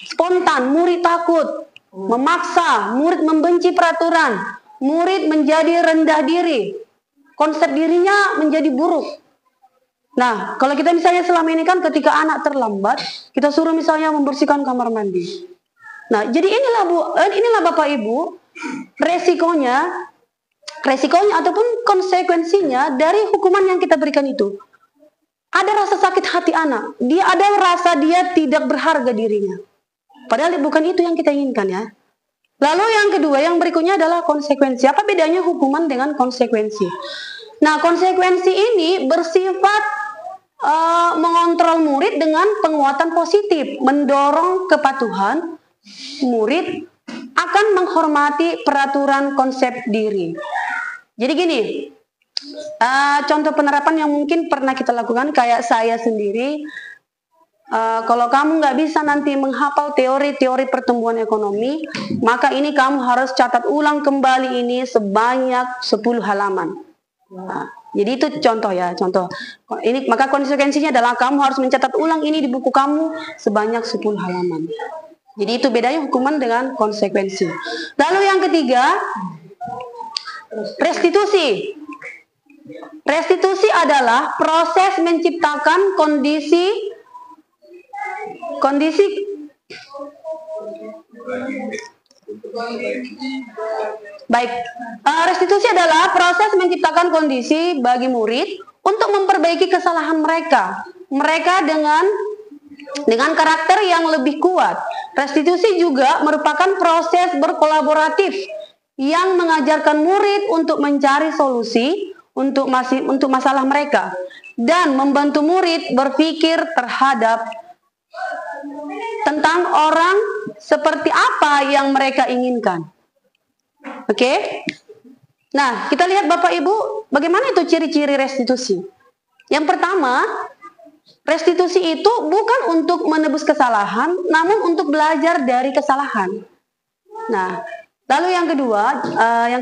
Speaker 3: spontan, murid takut, memaksa, murid membenci peraturan, murid menjadi rendah diri. Konsep dirinya menjadi buruk. Nah, kalau kita misalnya selama ini kan ketika anak terlambat, kita suruh misalnya membersihkan kamar mandi. Nah, jadi inilah Bapak Ibu resikonya ataupun konsekuensinya dari hukuman yang kita berikan itu. Ada rasa sakit hati anak, ada rasa dia tidak berharga dirinya. Padahal bukan itu yang kita inginkan ya. Lalu yang kedua, yang berikutnya adalah konsekuensi. Apa bedanya hukuman dengan konsekuensi? Nah, konsekuensi ini bersifat mengontrol murid dengan penguatan positif, mendorong kepatuhan murid akan menghormati peraturan konsep diri. Jadi gini, contoh penerapan yang mungkin pernah kita lakukan, kayak saya sendiri, kalau kamu nggak bisa nanti menghafal teori-teori pertumbuhan ekonomi, maka ini kamu harus catat ulang kembali ini sebanyak 10 halaman. Nah, jadi itu contoh ya, contoh. Ini maka konsekuensinya adalah kamu harus mencatat ulang ini di buku kamu sebanyak 10 halaman. Jadi itu bedanya hukuman dengan konsekuensi. Lalu yang ketiga, restitusi. Restitusi adalah proses menciptakan kondisi baik. Restitusi adalah proses menciptakan kondisi bagi murid untuk memperbaiki kesalahan mereka dengan karakter yang lebih kuat. Restitusi juga merupakan proses berkolaboratif yang mengajarkan murid untuk mencari solusi untuk masalah mereka dan membantu murid berpikir tentang orang seperti apa yang mereka inginkan. Oke? Nah, kita lihat Bapak Ibu, bagaimana itu ciri-ciri restitusi. Yang pertama, restitusi itu bukan untuk menebus kesalahan, namun untuk belajar dari kesalahan. Nah, lalu yang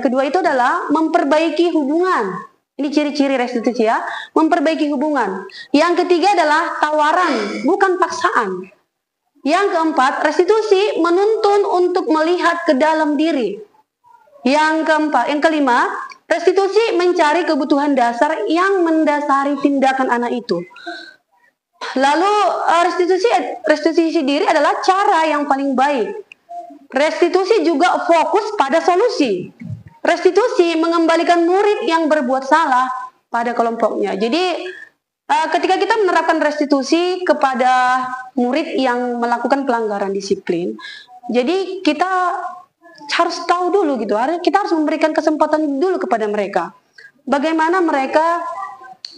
Speaker 3: kedua itu adalah memperbaiki hubungan. Ini ciri-ciri restitusi ya, memperbaiki hubungan. Yang ketiga adalah tawaran, bukan paksaan. Yang keempat, restitusi menuntun untuk melihat ke dalam diri. Yang kelima, restitusi mencari kebutuhan dasar yang mendasari tindakan anak itu. Lalu restitusi diri adalah cara yang paling baik. Restitusi juga fokus pada solusi. Restitusi mengembalikan murid yang berbuat salah pada kelompoknya. Jadi ketika kita menerapkan restitusi kepada murid yang melakukan pelanggaran disiplin, jadi kita harus tahu dulu gitu. Kita harus memberikan kesempatan dulu kepada mereka. Bagaimana mereka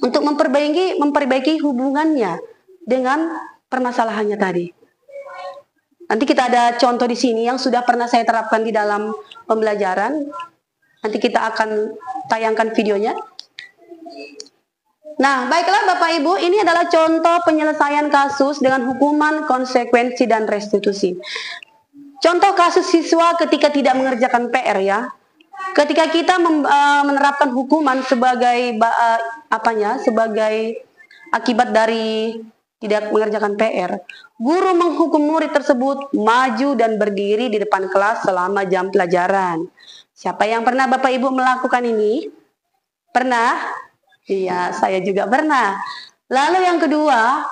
Speaker 3: untuk memperbaiki hubungannya dengan permasalahannya tadi. Nanti kita ada contoh di sini yang sudah pernah saya terapkan di dalam pembelajaran. Nanti kita akan tayangkan videonya. Nah, baiklah Bapak Ibu, ini adalah contoh penyelesaian kasus dengan hukuman, konsekuensi, dan restitusi. Contoh kasus siswa ketika tidak mengerjakan PR ya. Ketika kita menerapkan hukuman sebagai sebagai akibat dari tidak mengerjakan PR, guru menghukum murid tersebut maju dan berdiri di depan kelas selama jam pelajaran. Siapa yang pernah Bapak Ibu melakukan ini? Pernah? Iya, saya juga pernah. Lalu yang kedua,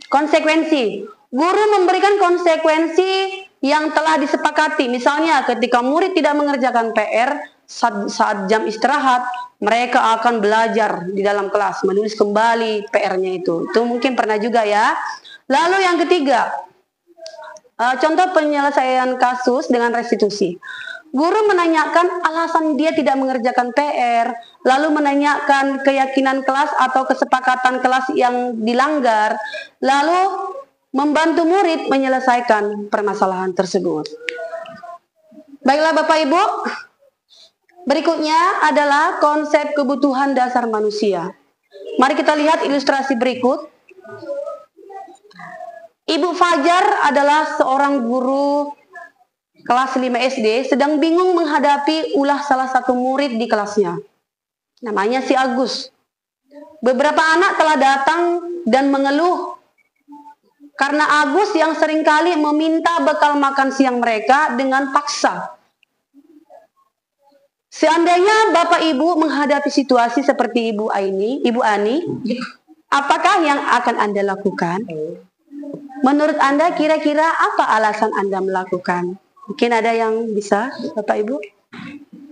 Speaker 3: konsekuensi. Guru memberikan konsekuensi yang telah disepakati. Misalnya ketika murid tidak mengerjakan PR saat jam istirahat, mereka akan belajar di dalam kelas, menulis kembali PR-nya itu. Itu mungkin pernah juga ya. Lalu yang ketiga, contoh penyelesaian kasus dengan restitusi. Guru menanyakan alasan dia tidak mengerjakan PR, lalu menanyakan keyakinan kelas atau kesepakatan kelas yang dilanggar, lalu membantu murid menyelesaikan permasalahan tersebut. Baiklah Bapak Ibu, berikutnya adalah konsep kebutuhan dasar manusia. Mari kita lihat ilustrasi berikut. Ibu Fajar adalah seorang guru kelas 5 SD sedang bingung menghadapi ulah salah satu murid di kelasnya. Namanya si Agus. Beberapa anak telah datang dan mengeluh karena Agus yang seringkali meminta bekal makan siang mereka dengan paksa. Seandainya Bapak Ibu menghadapi situasi seperti Ibu Ani, apakah yang akan Anda lakukan? Menurut Anda kira-kira apa alasan Anda melakukan? Mungkin ada yang bisa, Bapak Ibu?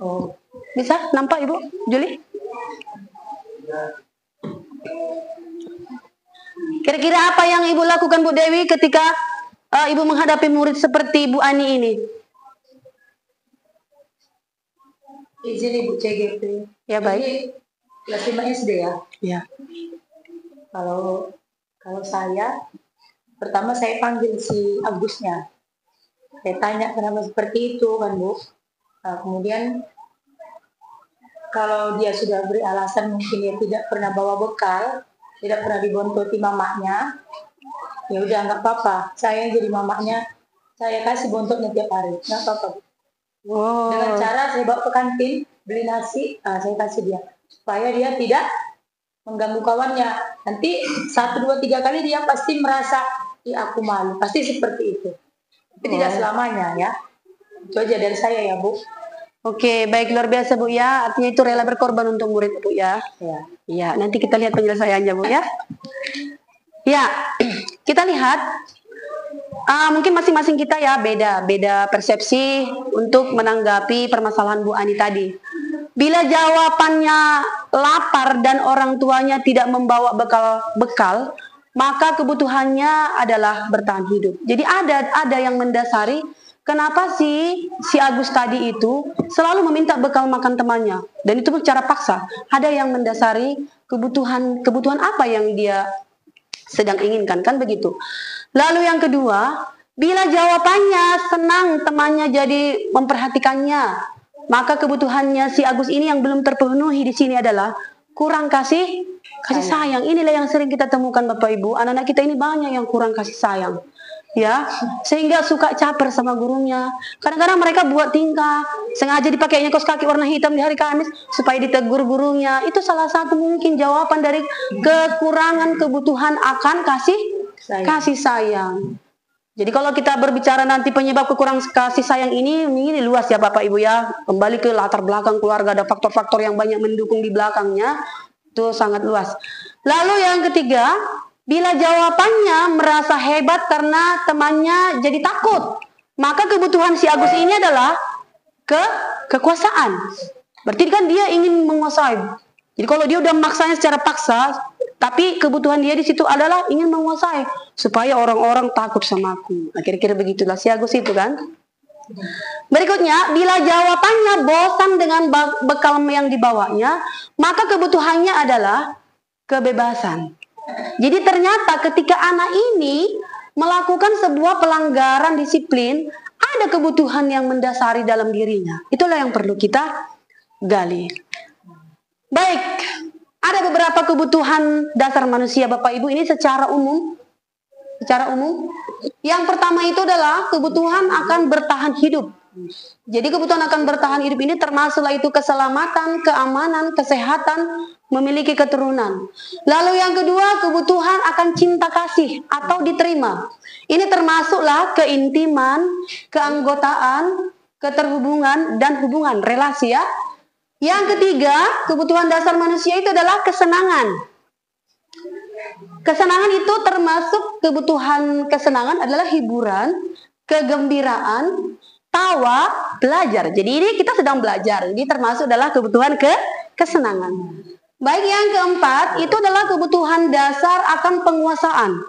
Speaker 3: Oh, bisa? Nampak Ibu? Juli? Kira-kira apa yang Ibu lakukan Bu Dewi ketika Ibu menghadapi murid seperti Bu Ani ini?
Speaker 7: Izin Ibu CGP.
Speaker 3: Ya baik.
Speaker 7: Ini kelas 5 SD ya.
Speaker 3: Ya.
Speaker 7: Kalau saya pertama saya panggil si Agusnya. Saya tanya kenapa seperti itu kan Bu. Nah, kemudian kalau dia sudah beri alasan mungkin dia tidak pernah bawa bekal, tidak pernah dibontoti mamanya, ya udah nggak apa-apa. Saya yang jadi mamanya, saya kasih bontotnya tiap hari, nggak apa-apa.
Speaker 3: Wow.
Speaker 7: Dengan cara saya bawa ke kantin, beli nasi, saya kasih dia. Supaya dia tidak mengganggu kawannya. Nanti 1, 2, 3 kali dia pasti merasa, ya aku malu. Pasti seperti itu. Tapi tidak selamanya ya. Itu aja dari saya ya Bu.
Speaker 3: Oke, baik, luar biasa Bu ya. Artinya itu rela berkorban untuk murid Bu ya. Ya, nanti kita lihat penyelesaiannya Bu ya. Ya, kita lihat. Mungkin masing-masing kita ya beda persepsi untuk menanggapi permasalahan Bu Ani tadi. Bila jawabannya lapar dan orang tuanya tidak membawa bekal, maka kebutuhannya adalah bertahan hidup. Jadi ada yang mendasari kenapa si Agus tadi itu selalu meminta bekal makan temannya, dan itu secara paksa. Ada yang mendasari kebutuhan apa yang dia sedang inginkan, kan begitu. Lalu yang kedua, bila jawabannya senang temannya jadi memperhatikannya, maka kebutuhannya si Agus ini yang belum terpenuhi di sini adalah kurang kasih sayang. Inilah yang sering kita temukan Bapak Ibu, anak-anak kita ini banyak yang kurang kasih sayang. Ya, sehingga suka caper sama gurunya. Kadang-kadang mereka buat tingkah, sengaja dipakainya kaos kaki warna hitam di hari Kamis supaya ditegur gurunya. Itu salah satu mungkin jawaban dari kekurangan kebutuhan akan kasih sayang. Jadi kalau kita berbicara nanti penyebab kekurangan kasih sayang ini luas ya Bapak Ibu ya. Kembali ke latar belakang keluarga, ada faktor-faktor yang banyak mendukung di belakangnya. Itu sangat luas. Lalu yang ketiga, bila jawabannya merasa hebat karena temannya jadi takut, maka kebutuhan si Agus ini adalah kekuasaan. Berarti kan dia ingin menguasai. Jadi kalau dia udah memaksanya secara paksa, tapi kebutuhan dia di situ adalah ingin menguasai supaya orang-orang takut sama aku. Nah, kira-kira begitulah si Agus itu kan. Berikutnya, bila jawabannya bosan dengan bekal yang dibawanya, maka kebutuhannya adalah kebebasan. Jadi ternyata ketika anak ini melakukan sebuah pelanggaran disiplin, ada kebutuhan yang mendasari dalam dirinya. Itulah yang perlu kita gali. Baik, ada beberapa kebutuhan dasar manusia Bapak Ibu ini secara umum. Yang pertama itu adalah kebutuhan akan bertahan hidup. Jadi kebutuhan akan bertahan hidup ini termasuklah itu keselamatan, keamanan, kesehatan, memiliki keturunan. Lalu yang kedua, kebutuhan akan cinta kasih atau diterima. Ini termasuklah keintiman, keanggotaan, keterhubungan, dan hubungan relasi ya. Yang ketiga, kebutuhan dasar manusia itu adalah kesenangan. Kesenangan itu termasuk kebutuhan kesenangan adalah hiburan, kegembiraan, tawa, belajar. Jadi ini kita sedang belajar. Ini termasuk adalah kebutuhan kesenangan. Baik, yang keempat itu adalah kebutuhan dasar akan penguasaan.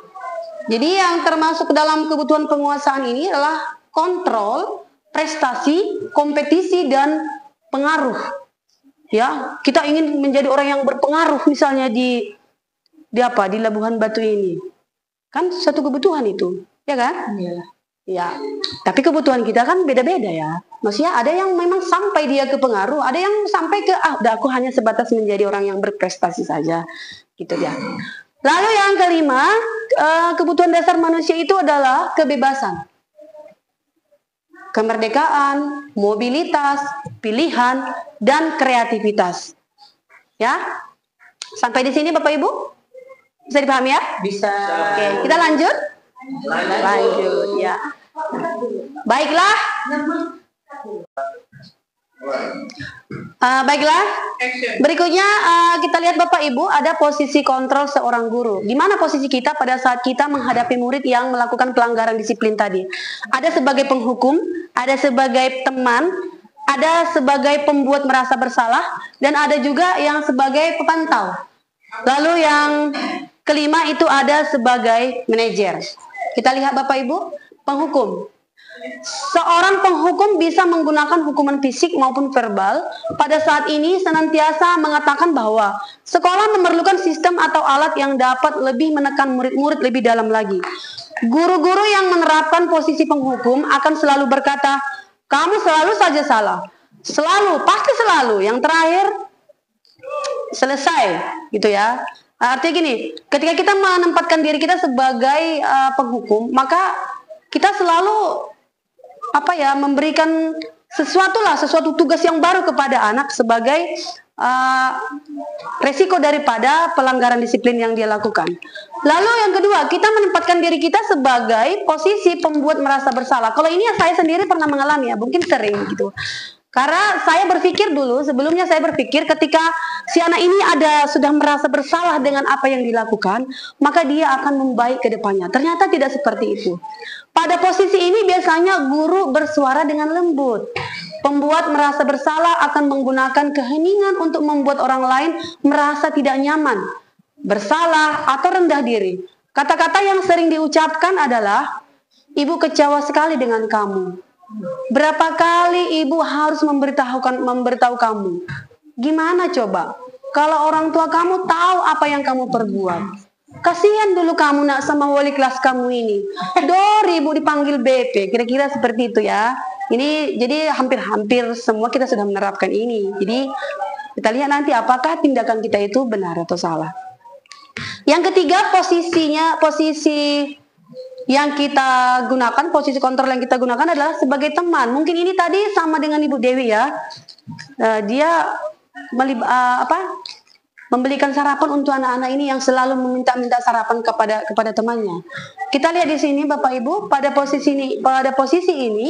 Speaker 3: Jadi yang termasuk dalam kebutuhan penguasaan ini adalah kontrol, prestasi, kompetisi, dan pengaruh. Ya, kita ingin menjadi orang yang berpengaruh misalnya di Labuhan Batu ini. Kan satu kebutuhan itu, ya kan?
Speaker 7: Iya.
Speaker 3: Ya. Tapi kebutuhan kita kan beda-beda ya. Maksudnya ada yang memang sampai dia ke pengaruh, ada yang sampai ke udah aku hanya sebatas menjadi orang yang berprestasi saja. Gitu ya. Lalu yang kelima, kebutuhan dasar manusia itu adalah kebebasan. Kemerdekaan, mobilitas, pilihan, dan kreativitas. Ya, sampai di sini Bapak Ibu bisa dipahami ya? Bisa. Oke, kita lanjut. Lanjut ya. Baiklah. Baiklah. Berikutnya kita lihat Bapak Ibu ada posisi kontrol seorang guru. Gimana posisi kita pada saat kita menghadapi murid yang melakukan pelanggaran disiplin tadi? Ada sebagai penghukum, ada sebagai teman, ada sebagai pembuat merasa bersalah, dan ada juga yang sebagai pepantau. Lalu yang kelima itu ada sebagai manajer. Kita lihat Bapak Ibu, penghukum. Seorang penghukum bisa menggunakan hukuman fisik maupun verbal. Pada saat ini senantiasa mengatakan bahwa sekolah memerlukan sistem atau alat yang dapat lebih menekan murid-murid lebih dalam lagi. Guru-guru yang menerapkan posisi penghukum akan selalu berkata, kamu selalu saja salah. Selalu, pasti selalu. Yang terakhir, selesai. Gitu ya. Artinya gini, ketika kita menempatkan diri kita sebagai penghukum, maka kita selalu memberikan sesuatu tugas yang baru kepada anak sebagai resiko daripada pelanggaran disiplin yang dia lakukan. Lalu yang kedua, kita menempatkan diri kita sebagai posisi pembuat merasa bersalah. Kalau ini saya sendiri pernah mengalami ya, mungkin sering gitu. Karena saya berpikir dulu, sebelumnya saya berpikir ketika si anak ini sudah merasa bersalah dengan apa yang dilakukan, maka dia akan membaik ke depannya. Ternyata tidak seperti itu. Pada posisi ini biasanya guru bersuara dengan lembut. Pembuat merasa bersalah akan menggunakan keheningan untuk membuat orang lain merasa tidak nyaman, bersalah, atau rendah diri. Kata-kata yang sering diucapkan adalah, ibu kecewa sekali dengan kamu. Berapa kali ibu harus memberitahu kamu? Gimana coba? Kalau orang tua kamu tahu apa yang kamu perbuat. Kasihan dulu kamu nak sama wali kelas kamu ini. Ibu dipanggil BP. Kira-kira seperti itu ya. Ini jadi hampir-hampir semua kita sudah menerapkan ini. Jadi kita lihat nanti apakah tindakan kita itu benar atau salah. Yang ketiga, posisi yang kita gunakan, posisi kontrol yang kita gunakan adalah sebagai teman. Mungkin ini tadi sama dengan Ibu Dewi ya. Dia membelikan sarapan untuk anak-anak ini yang selalu meminta sarapan kepada temannya. Kita lihat di sini Bapak Ibu, pada posisi ini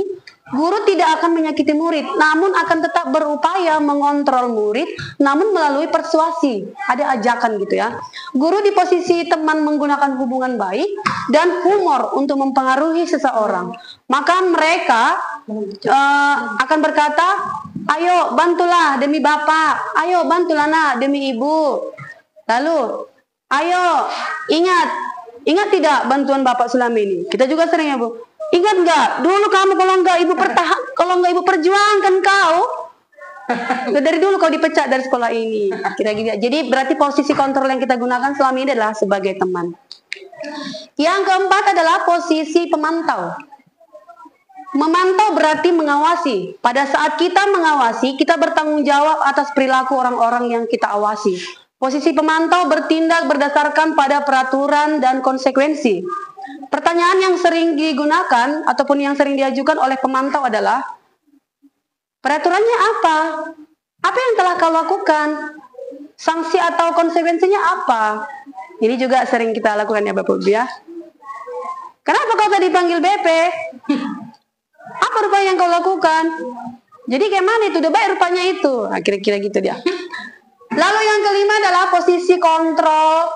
Speaker 3: guru tidak akan menyakiti murid, namun akan tetap berupaya mengontrol murid, namun melalui persuasi. Ada ajakan gitu ya. Guru di posisi teman menggunakan hubungan baik dan humor untuk mempengaruhi seseorang. Maka mereka akan berkata, ayo bantulah demi bapak, ayo bantulah nak demi ibu. Lalu, ayo ingat tidak bantuan bapak selama ini? Kita juga sering ya Bu. Ingat nggak? Dulu kamu kalau nggak ibu perjuangkan kau, dari dulu kau dipecat dari sekolah ini. Kira-kira. Jadi berarti posisi kontrol yang kita gunakan selama ini adalah sebagai teman. Yang keempat adalah posisi pemantau. Memantau berarti mengawasi. Pada saat kita mengawasi, kita bertanggung jawab atas perilaku orang-orang yang kita awasi. Posisi pemantau bertindak berdasarkan pada peraturan dan konsekuensi. Pertanyaan yang sering digunakan ataupun yang sering diajukan oleh pemantau adalah, peraturannya apa? Apa yang telah kau lakukan? Sanksi atau konsekuensinya apa? Ini juga sering kita lakukan ya Bapak Ibu ya. Kenapa kau tadi dipanggil BP? Apa rupanya yang kau lakukan? Jadi kayak mana itu? Udah baik rupanya itu. Nah, kira-kira gitu dia. Lalu yang kelima adalah posisi kontrol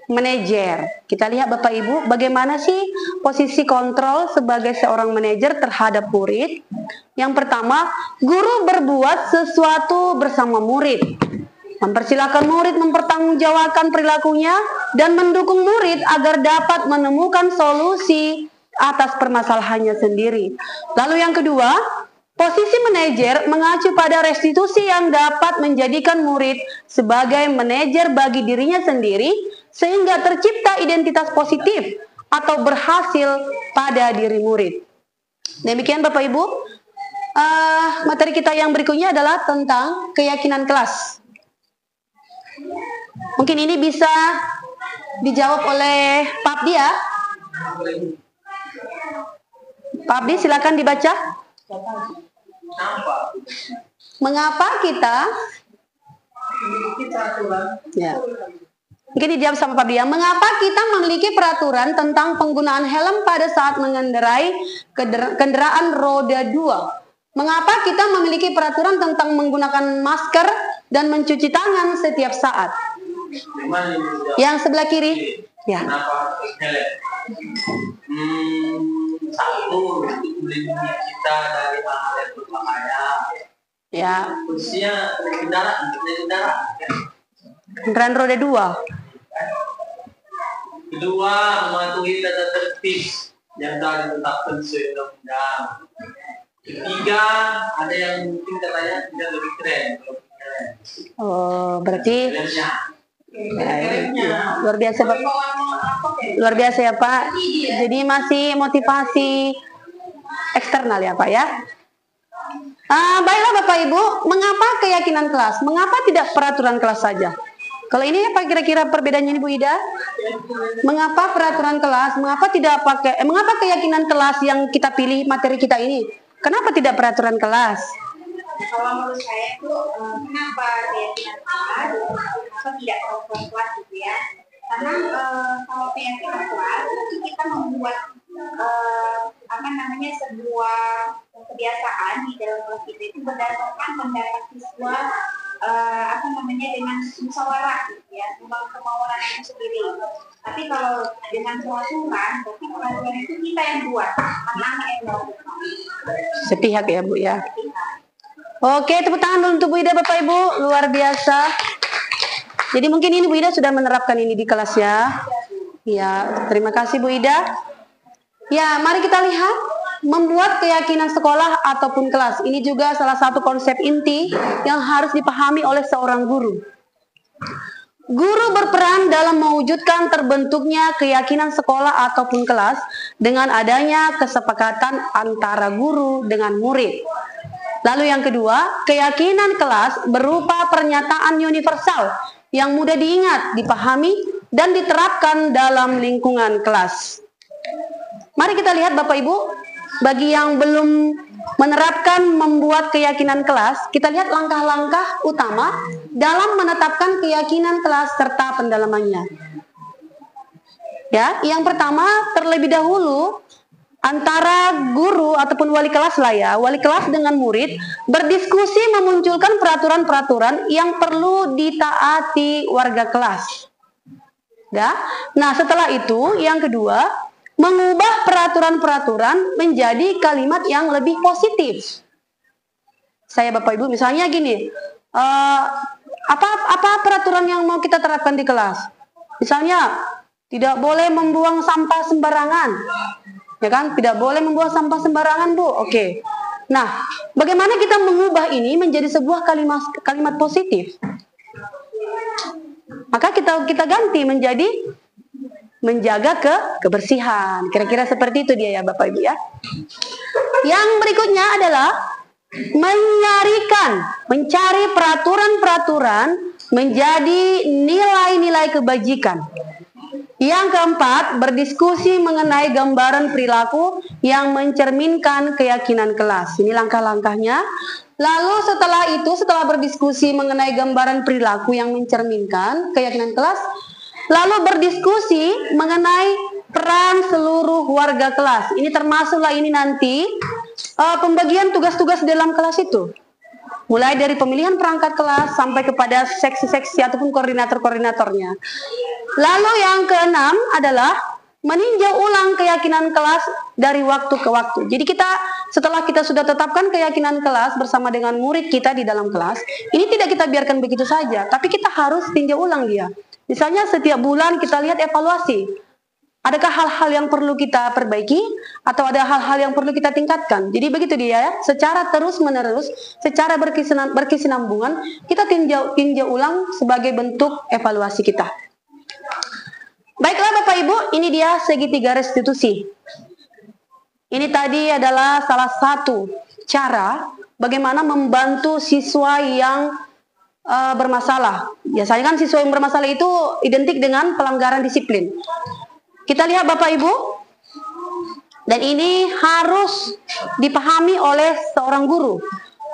Speaker 3: manajer. Kita lihat Bapak Ibu, bagaimana sih posisi kontrol sebagai seorang manajer terhadap murid. Yang pertama, guru berbuat sesuatu bersama murid. Mempersilahkan murid mempertanggungjawabkan perilakunya dan mendukung murid agar dapat menemukan solusi atas permasalahannya sendiri. Lalu yang kedua, posisi manajer mengacu pada restitusi yang dapat menjadikan murid sebagai manajer bagi dirinya sendiri sehingga tercipta identitas positif atau berhasil pada diri murid. Demikian Bapak Ibu, materi kita yang berikutnya adalah tentang keyakinan kelas. Mungkin ini bisa dijawab oleh Pak Abdi ya. Pak Abdi silakan dibaca. Mengapa kita ya. Mungkin dijawab sama Pak Abdi ya. Mengapa kita memiliki peraturan tentang penggunaan helm pada saat mengendarai kendaraan roda 2? Mengapa kita memiliki peraturan tentang menggunakan masker dan mencuci tangan setiap saat? Yang sebelah kiri. Ya.
Speaker 5: satu untuk melindungi kita dari hal-hal yang berbahaya.
Speaker 3: Ya,
Speaker 5: Khususnya kendaraan.
Speaker 3: kendaraan roda 2.
Speaker 5: Kedua, mematuhi tata tertib yang telah ditetapkan sesuai undang-undang. Ketiga, ada yang mungkin katanya tidak lebih keren.
Speaker 3: Oh, berarti
Speaker 5: Kerennya.
Speaker 3: luar biasa Pak. Luar biasa ya Pak. Jadi masih motivasi eksternal ya Pak ya. Baiklah Bapak Ibu, mengapa keyakinan kelas? Mengapa tidak peraturan kelas saja? Kalau ini apa kira-kira perbedaannya Bu Ida? Mengapa peraturan kelas? Mengapa tidak pakai? Mengapa keyakinan kelas yang kita pilih materi kita ini? Kenapa tidak peraturan kelas?
Speaker 8: Kalau menurut saya itu kenapa keyakinan kelas, kenapa tidak peraturan kelas gitu ya? Karena kalau keyakinan kelas itu kita membuat sebuah kebiasaan di dalam kelas kita itu berdasarkan pendapat siswa dengan musyawarah gitu ya, memang kemauan itu sendiri. Tapi kalau dengan peraturan, berarti peraturan itu kita yang buat, anak-anak yang melakukan.
Speaker 3: Sepihak ya Bu ya. Oke, tepuk tangan dulu untuk Bu Ida Bapak Ibu, luar biasa. Jadi mungkin ini Bu Ida sudah menerapkan ini di kelas ya. Ya, terima kasih Bu Ida. Ya, mari kita lihat membuat keyakinan sekolah ataupun kelas. Ini juga salah satu konsep inti yang harus dipahami oleh seorang guru. Guru berperan dalam mewujudkan terbentuknya keyakinan sekolah ataupun kelas dengan adanya kesepakatan antara guru dengan murid. Lalu yang kedua, keyakinan kelas berupa pernyataan universal yang mudah diingat, dipahami, dan diterapkan dalam lingkungan kelas. Mari kita lihat Bapak Ibu, bagi yang belum menerapkan membuat keyakinan kelas, kita lihat langkah-langkah utama dalam menetapkan keyakinan kelas serta pendalamannya. Ya, yang pertama terlebih dahulu antara guru ataupun wali kelas lah ya, wali kelas dengan murid berdiskusi memunculkan peraturan-peraturan yang perlu ditaati warga kelas. Ya. Nah, setelah itu yang kedua, mengubah peraturan-peraturan menjadi kalimat yang lebih positif. Saya Bapak Ibu misalnya gini, apa peraturan yang mau kita terapkan di kelas? Misalnya tidak boleh membuang sampah sembarangan, ya kan? Tidak boleh membuang sampah sembarangan Bu. Oke. Nah, bagaimana kita mengubah ini menjadi sebuah kalimat positif? Maka kita ganti menjadi menjaga kebersihan. Kira-kira seperti itu dia ya Bapak Ibu ya. Yang berikutnya adalah mencari peraturan-peraturan menjadi nilai-nilai kebajikan. Yang keempat, berdiskusi mengenai gambaran perilaku yang mencerminkan keyakinan kelas. Ini langkah-langkahnya. Lalu setelah berdiskusi mengenai gambaran perilaku yang mencerminkan keyakinan kelas, lalu berdiskusi mengenai peran seluruh warga kelas. Ini termasuklah ini nanti pembagian tugas-tugas dalam kelas itu. Mulai dari pemilihan perangkat kelas sampai kepada seksi-seksi ataupun koordinator-koordinatornya. Lalu yang keenam adalah meninjau ulang keyakinan kelas dari waktu ke waktu. Jadi setelah kita sudah tetapkan keyakinan kelas bersama dengan murid kita di dalam kelas, ini tidak kita biarkan begitu saja, tapi kita harus tinjau ulang dia. Misalnya setiap bulan kita lihat evaluasi. Adakah hal-hal yang perlu kita perbaiki atau ada hal-hal yang perlu kita tingkatkan? Jadi begitu dia ya, secara terus-menerus, secara berkesinambungan, kita tinjau ulang sebagai bentuk evaluasi kita. Baiklah Bapak Ibu, ini dia segitiga restitusi. Ini tadi adalah salah satu cara bagaimana membantu siswa yang bermasalah. Biasanya kan siswa yang bermasalah itu identik dengan pelanggaran disiplin. Kita lihat Bapak Ibu, dan ini harus dipahami oleh seorang guru.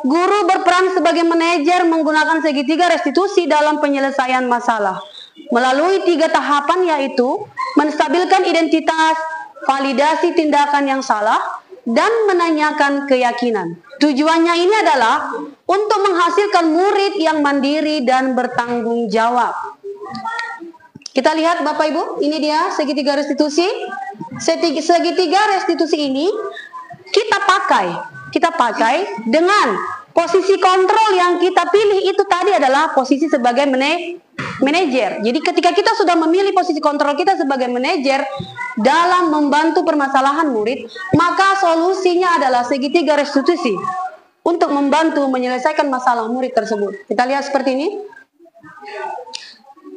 Speaker 3: Guru berperan sebagai manajer menggunakan segitiga restitusi dalam penyelesaian masalah. Melalui 3 tahapan yaitu menstabilkan identitas, validasi tindakan yang salah, dan menanyakan keyakinan. Tujuannya ini adalah untuk menghasilkan murid yang mandiri dan bertanggung jawab. Kita lihat Bapak Ibu, ini dia segitiga restitusi. Segitiga restitusi ini kita pakai dengan posisi kontrol yang kita pilih itu tadi adalah posisi sebagai manajer. Jadi ketika kita sudah memilih posisi kontrol kita sebagai manajer dalam membantu permasalahan murid, maka solusinya adalah segitiga restitusi untuk membantu menyelesaikan masalah murid tersebut. Kita lihat seperti ini.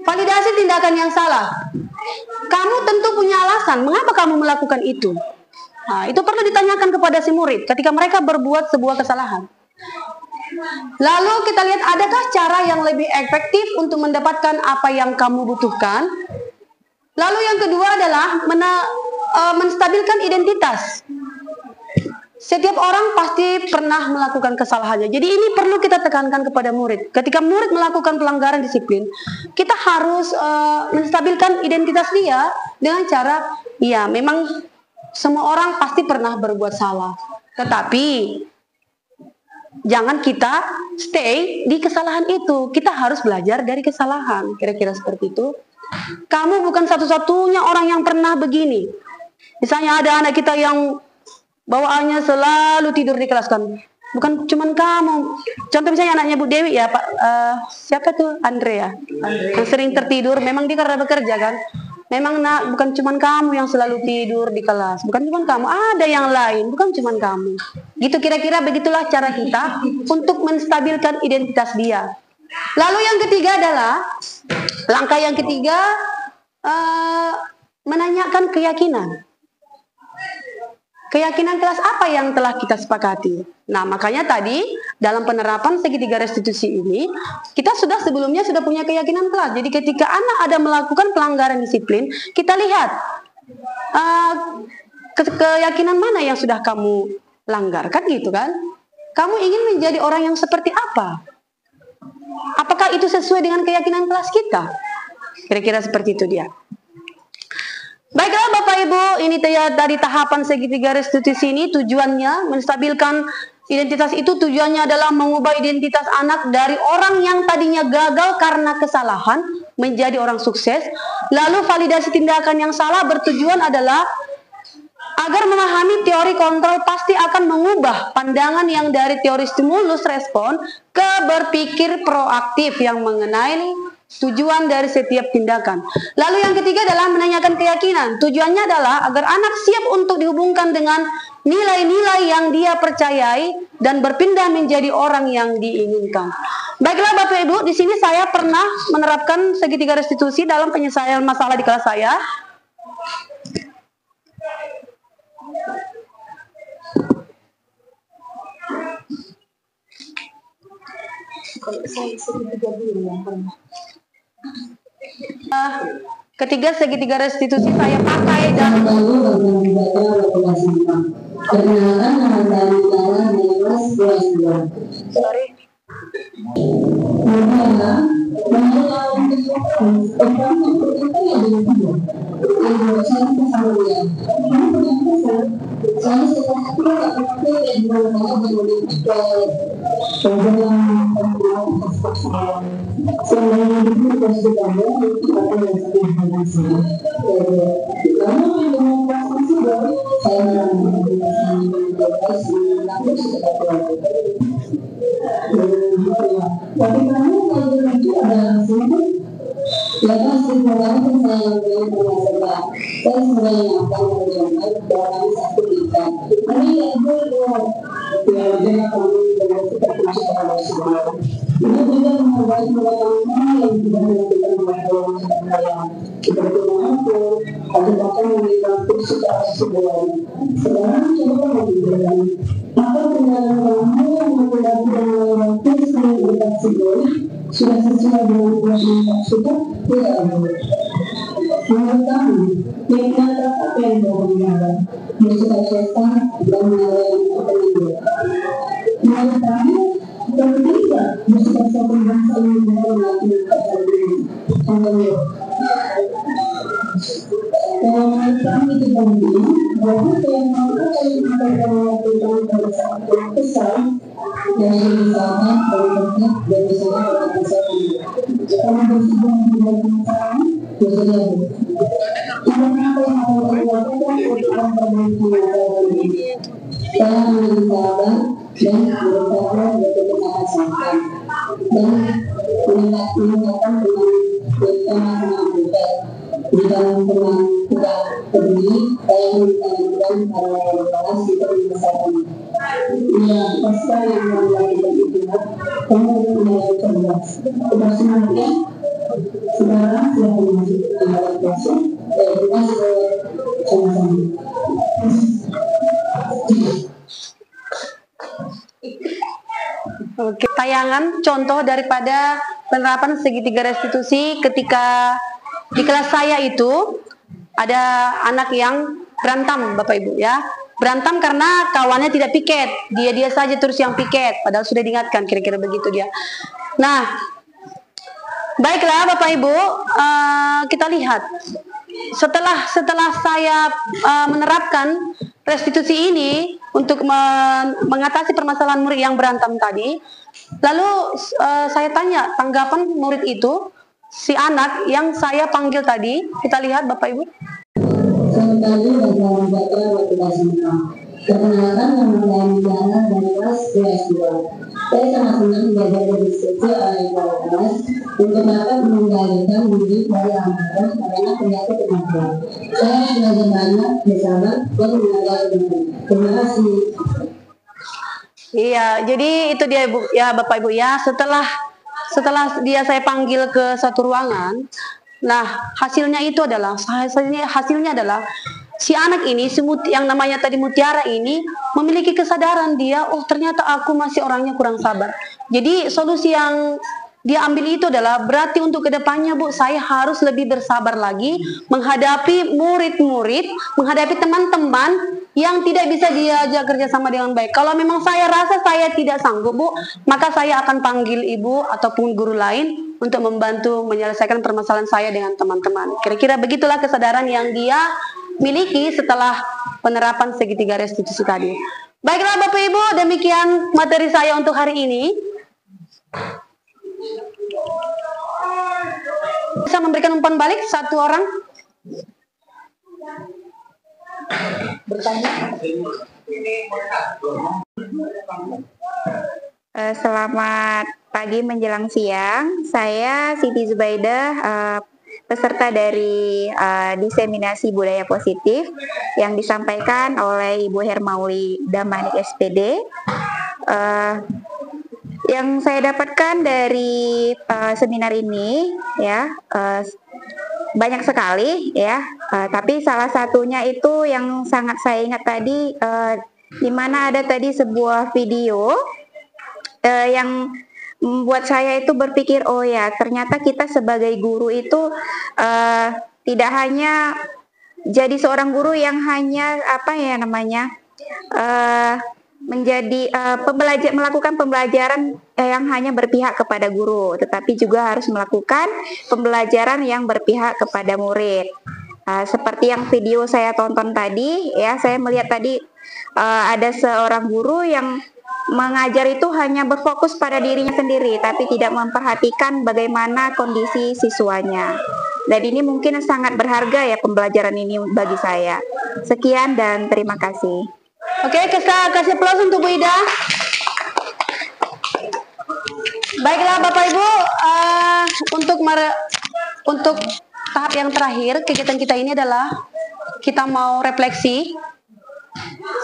Speaker 3: Validasi tindakan yang salah. Kamu tentu punya alasan mengapa kamu melakukan itu. Nah, itu perlu ditanyakan kepada si murid ketika mereka berbuat sebuah kesalahan. Lalu kita lihat adakah cara yang lebih efektif untuk mendapatkan apa yang kamu butuhkan. Lalu yang kedua adalah menstabilkan identitas. Setiap orang pasti pernah melakukan kesalahannya. Jadi ini perlu kita tekankan kepada murid. Ketika murid melakukan pelanggaran disiplin, kita harus menstabilkan identitas dia dengan cara, ya memang semua orang pasti pernah berbuat salah. Tetapi jangan kita stay di kesalahan itu. Kita harus belajar dari kesalahan. Kira-kira seperti itu. Kamu bukan satu-satunya orang yang pernah begini. Misalnya ada anak kita yang bawaannya selalu tidur di kelas kan. Bukan cuman kamu. Contoh misalnya anaknya Bu Dewi ya, Pak. Siapa tuh? Andre ya. Yang sering tertidur. Memang dia karena bekerja kan. Memang bukan cuman kamu yang selalu tidur di kelas. Bukan cuman kamu. Ada yang lain. Bukan cuman kamu. Gitu kira-kira begitulah cara kita untuk menstabilkan identitas dia. Lalu yang ketiga adalah langkah yang ketiga menanyakan keyakinan. Keyakinan kelas apa yang telah kita sepakati? Nah, makanya tadi dalam penerapan segitiga restitusi ini, kita sebelumnya sudah punya keyakinan kelas. Jadi ketika anak ada melakukan pelanggaran disiplin, kita lihat keyakinan mana yang sudah kamu langgar, kan gitu kan? Kamu ingin menjadi orang yang seperti apa? Apakah itu sesuai dengan keyakinan kelas kita? Kira-kira seperti itu dia. Baiklah Bapak Ibu, ini dari tahapan segitiga restitusi ini tujuannya menstabilkan identitas itu, tujuannya adalah mengubah identitas anak dari orang yang tadinya gagal karena kesalahan menjadi orang sukses. Lalu validasi tindakan yang salah bertujuan adalah agar memahami teori kontrol pasti akan mengubah pandangan yang dari teori stimulus respon ke berpikir proaktif yang mengenai tujuan dari setiap tindakan. Lalu yang ketiga adalah menanyakan keyakinan. Tujuannya adalah agar anak siap untuk dihubungkan dengan nilai-nilai yang dia percayai dan berpindah menjadi orang yang diinginkan. Baiklah Bapak Ibu, di sini saya pernah menerapkan segitiga restitusi dalam penyelesaian masalah di kelas saya. Ketiga segitiga restitusi saya pakai dan
Speaker 9: sudah sesuai dengan proses tersebut tidak boleh. Menurut kami, kegiatan apa yang berhubungan bercita-cita dan mengalami petunjuk. Menurut kami, ketika bercita-cita bangsa ini menghormati keadilan petunjuk. Menurut kami itu penting bahwa yang melakukan melakukan kebiasaan besar dari misalnya dari bentuk dan misalnya dari misalnya karena berhubungan dengan masalah khususnya Bu. Apa yang akan saya lakukan untuk memperbaiki masalah ini? Saya menjadi sahabat dan berusaha untuk sangat dan meningkatkan teman-teman kita. Jika teman tidak peduli, saya menginginkan para kelas kita membesarkan. Ya, pasca yang melakukan itu, kamu mulai cerdas. Kita semuanya sekarang sudah masuk ke dalam kelas dan kita sama-sama.
Speaker 3: Oke, tayangan contoh daripada penerapan segitiga restitusi ketika di kelas saya itu ada anak yang berantem, Bapak Ibu ya. Berantem karena kawannya tidak piket, dia saja terus yang piket, padahal sudah diingatkan, kira-kira begitu dia. Nah, baiklah Bapak Ibu, kita lihat setelah saya menerapkan restitusi ini untuk mengatasi permasalahan murid yang berantem tadi, lalu saya tanya tanggapan murid itu, si anak yang saya panggil tadi. Kita lihat Bapak Ibu.
Speaker 9: Selamat pagi bagi membaca waktu semua. Perkenalkan nama saya Diana dari kelas PS2. Saya sangat senang belajar dari diskusi oleh para kelas untuk dapat mengendalikan diri dari anggaran karena penyakit kemampuan. Saya belajar banyak, bersabar, dan mengajar dengan. Terima kasih.
Speaker 3: Iya, jadi itu dia Ibu, ya Bapak Ibu ya. Setelah dia saya panggil ke satu ruangan, nah hasilnya adalah si anak ini, yang namanya tadi Mutiara ini memiliki kesadaran dia, oh ternyata aku masih orangnya kurang sabar. Jadi solusi yang dia ambil itu adalah berarti untuk kedepannya Bu, saya harus lebih bersabar lagi menghadapi murid-murid, menghadapi teman-teman yang tidak bisa diajak kerjasama dengan baik. Kalau memang saya rasa saya tidak sanggup Bu, maka saya akan panggil ibu ataupun guru lain untuk membantu menyelesaikan permasalahan saya dengan teman-teman. Kira-kira begitulah kesadaran yang dia miliki setelah penerapan segitiga restitusi tadi. Baiklah Bapak Ibu, demikian materi saya untuk hari ini. Bisa memberikan umpan balik satu orang?
Speaker 8: Selamat pagi menjelang siang. Saya Siti Zubaidah, peserta dari diseminasi budaya positif yang disampaikan oleh Ibu Hermauli Damanik SPD. Yang saya dapatkan dari seminar ini ya banyak sekali ya, tapi salah satunya itu yang sangat saya ingat tadi, di mana ada tadi sebuah video yang membuat saya itu berpikir, oh ya ternyata kita sebagai guru itu tidak hanya jadi seorang guru yang hanya menjadi melakukan pembelajaran yang hanya berpihak kepada guru, tetapi juga harus melakukan pembelajaran yang berpihak kepada murid. Seperti yang video saya tonton tadi, ya saya melihat tadi ada seorang guru yang mengajar itu hanya berfokus pada dirinya sendiri, tapi tidak memperhatikan bagaimana kondisi siswanya. Dan ini mungkin sangat berharga ya pembelajaran ini bagi saya. Sekian dan terima kasih.
Speaker 3: Oke, kita kasih plus untuk Bu Ida. Baiklah Bapak Ibu, untuk tahap yang terakhir kegiatan kita ini adalah kita mau refleksi.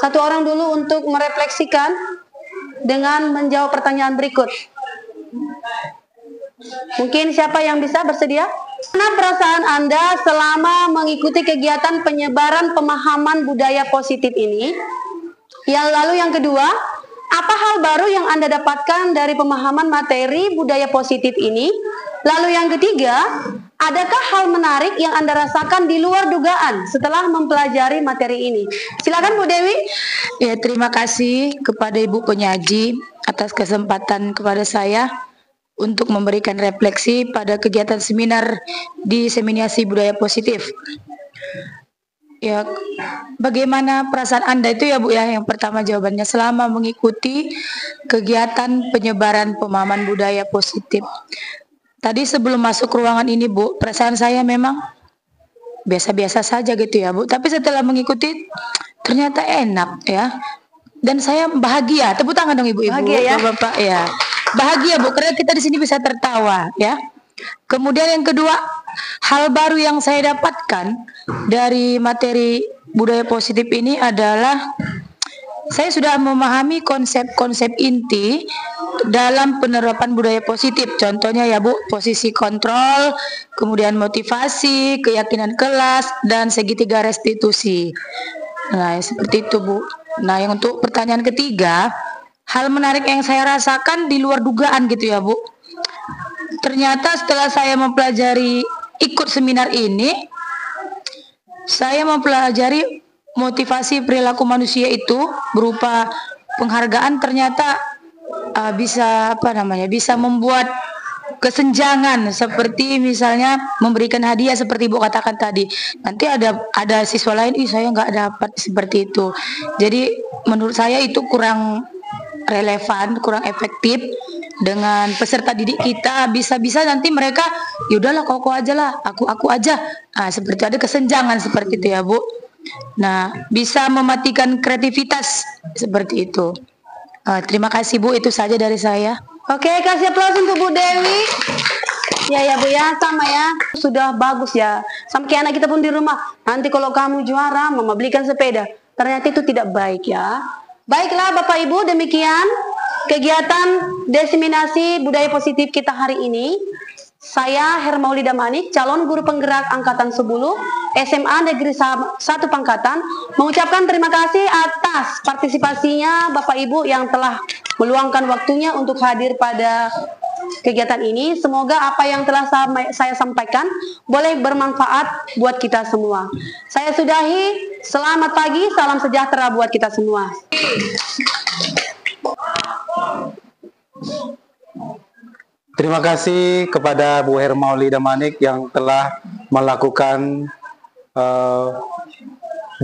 Speaker 3: Satu orang dulu untuk merefleksikan dengan menjawab pertanyaan berikut. Mungkin siapa yang bisa bersedia? Mana perasaan Anda selama mengikuti kegiatan penyebaran pemahaman budaya positif ini? Lalu yang kedua, apa hal baru yang Anda dapatkan dari pemahaman materi budaya positif ini? Lalu yang ketiga, adakah hal menarik yang Anda rasakan di luar dugaan setelah mempelajari materi ini? Silakan Bu Dewi.
Speaker 7: Ya, terima kasih kepada Ibu penyaji atas kesempatan kepada saya untuk memberikan refleksi pada kegiatan seminar diseminasi budaya positif. Ya, bagaimana perasaan Anda itu ya Bu ya? Yang pertama jawabannya selama mengikuti kegiatan penyebaran pemahaman budaya positif. tadi sebelum masuk ruangan ini Bu, perasaan saya memang biasa-biasa saja gitu ya Bu. Tapi setelah mengikuti ternyata enak ya. Dan saya bahagia. Tepuk tangan dong ibu-ibu,
Speaker 3: Bahagia ya?
Speaker 7: bapak-bapak ya. Bahagia Bu, karena kita di sini bisa tertawa ya. Kemudian yang kedua, hal baru yang saya dapatkan dari materi budaya positif ini adalah saya sudah memahami konsep-konsep inti dalam penerapan budaya positif. Contohnya ya Bu, posisi kontrol, kemudian motivasi, keyakinan kelas, dan segitiga restitusi. Nah, seperti itu Bu. Nah, yang untuk pertanyaan ketiga, hal menarik yang saya rasakan di luar dugaan gitu ya Bu. Ternyata setelah saya mempelajari ikut seminar ini, saya mempelajari motivasi perilaku manusia itu berupa penghargaan ternyata bisa bisa membuat kesenjangan, seperti misalnya memberikan hadiah seperti Ibu katakan tadi. Nanti ada siswa lain, saya nggak dapat seperti itu. Jadi menurut saya itu kurang relevan, kurang efektif dengan peserta didik kita. Bisa-bisa nanti mereka ya udahlah kau aja lah, aku aja. Seperti ada kesenjangan seperti itu ya Bu. Nah, bisa mematikan kreativitas seperti itu. Terima kasih Bu, itu saja dari saya.
Speaker 3: Oke, kasih aplaus untuk Bu Dewi. Ya Bu ya, sama ya. Sudah bagus ya. Sampai anak kita pun di rumah. Nanti kalau kamu juara, mama belikan sepeda. Ternyata itu tidak baik ya. Baiklah Bapak Ibu, demikian kegiatan diseminasi budaya positif kita hari ini. Saya Hermaulida Manik, calon guru penggerak Angkatan 10 SMA Negeri 1 Pangkatan, mengucapkan terima kasih atas partisipasinya Bapak Ibu yang telah meluangkan waktunya untuk hadir pada kegiatan ini. Semoga apa yang telah saya sampaikan boleh bermanfaat buat kita semua. Saya sudahi, selamat pagi, salam sejahtera buat kita semua.
Speaker 1: Terima kasih kepada Bu Hermaulida Manik yang telah melakukan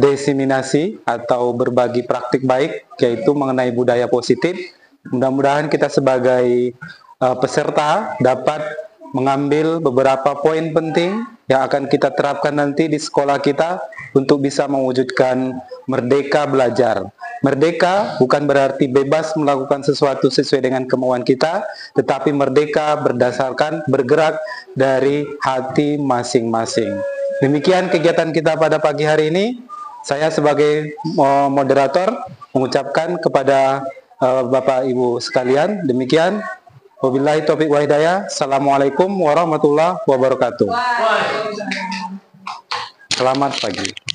Speaker 1: diseminasi atau berbagi praktik baik, yaitu mengenai budaya positif. Mudah-mudahan kita sebagai peserta dapat mengambil beberapa poin penting yang akan kita terapkan nanti di sekolah kita untuk bisa mewujudkan merdeka belajar. Merdeka bukan berarti bebas melakukan sesuatu sesuai dengan kemauan kita, tetapi merdeka berdasarkan bergerak dari hati masing-masing. Demikian kegiatan kita pada pagi hari ini. Saya sebagai moderator mengucapkan kepada Bapak Ibu sekalian, demikian. Wabillahi taufiq wa hidayah. Assalamualaikum warahmatullahi wabarakatuh. Selamat pagi.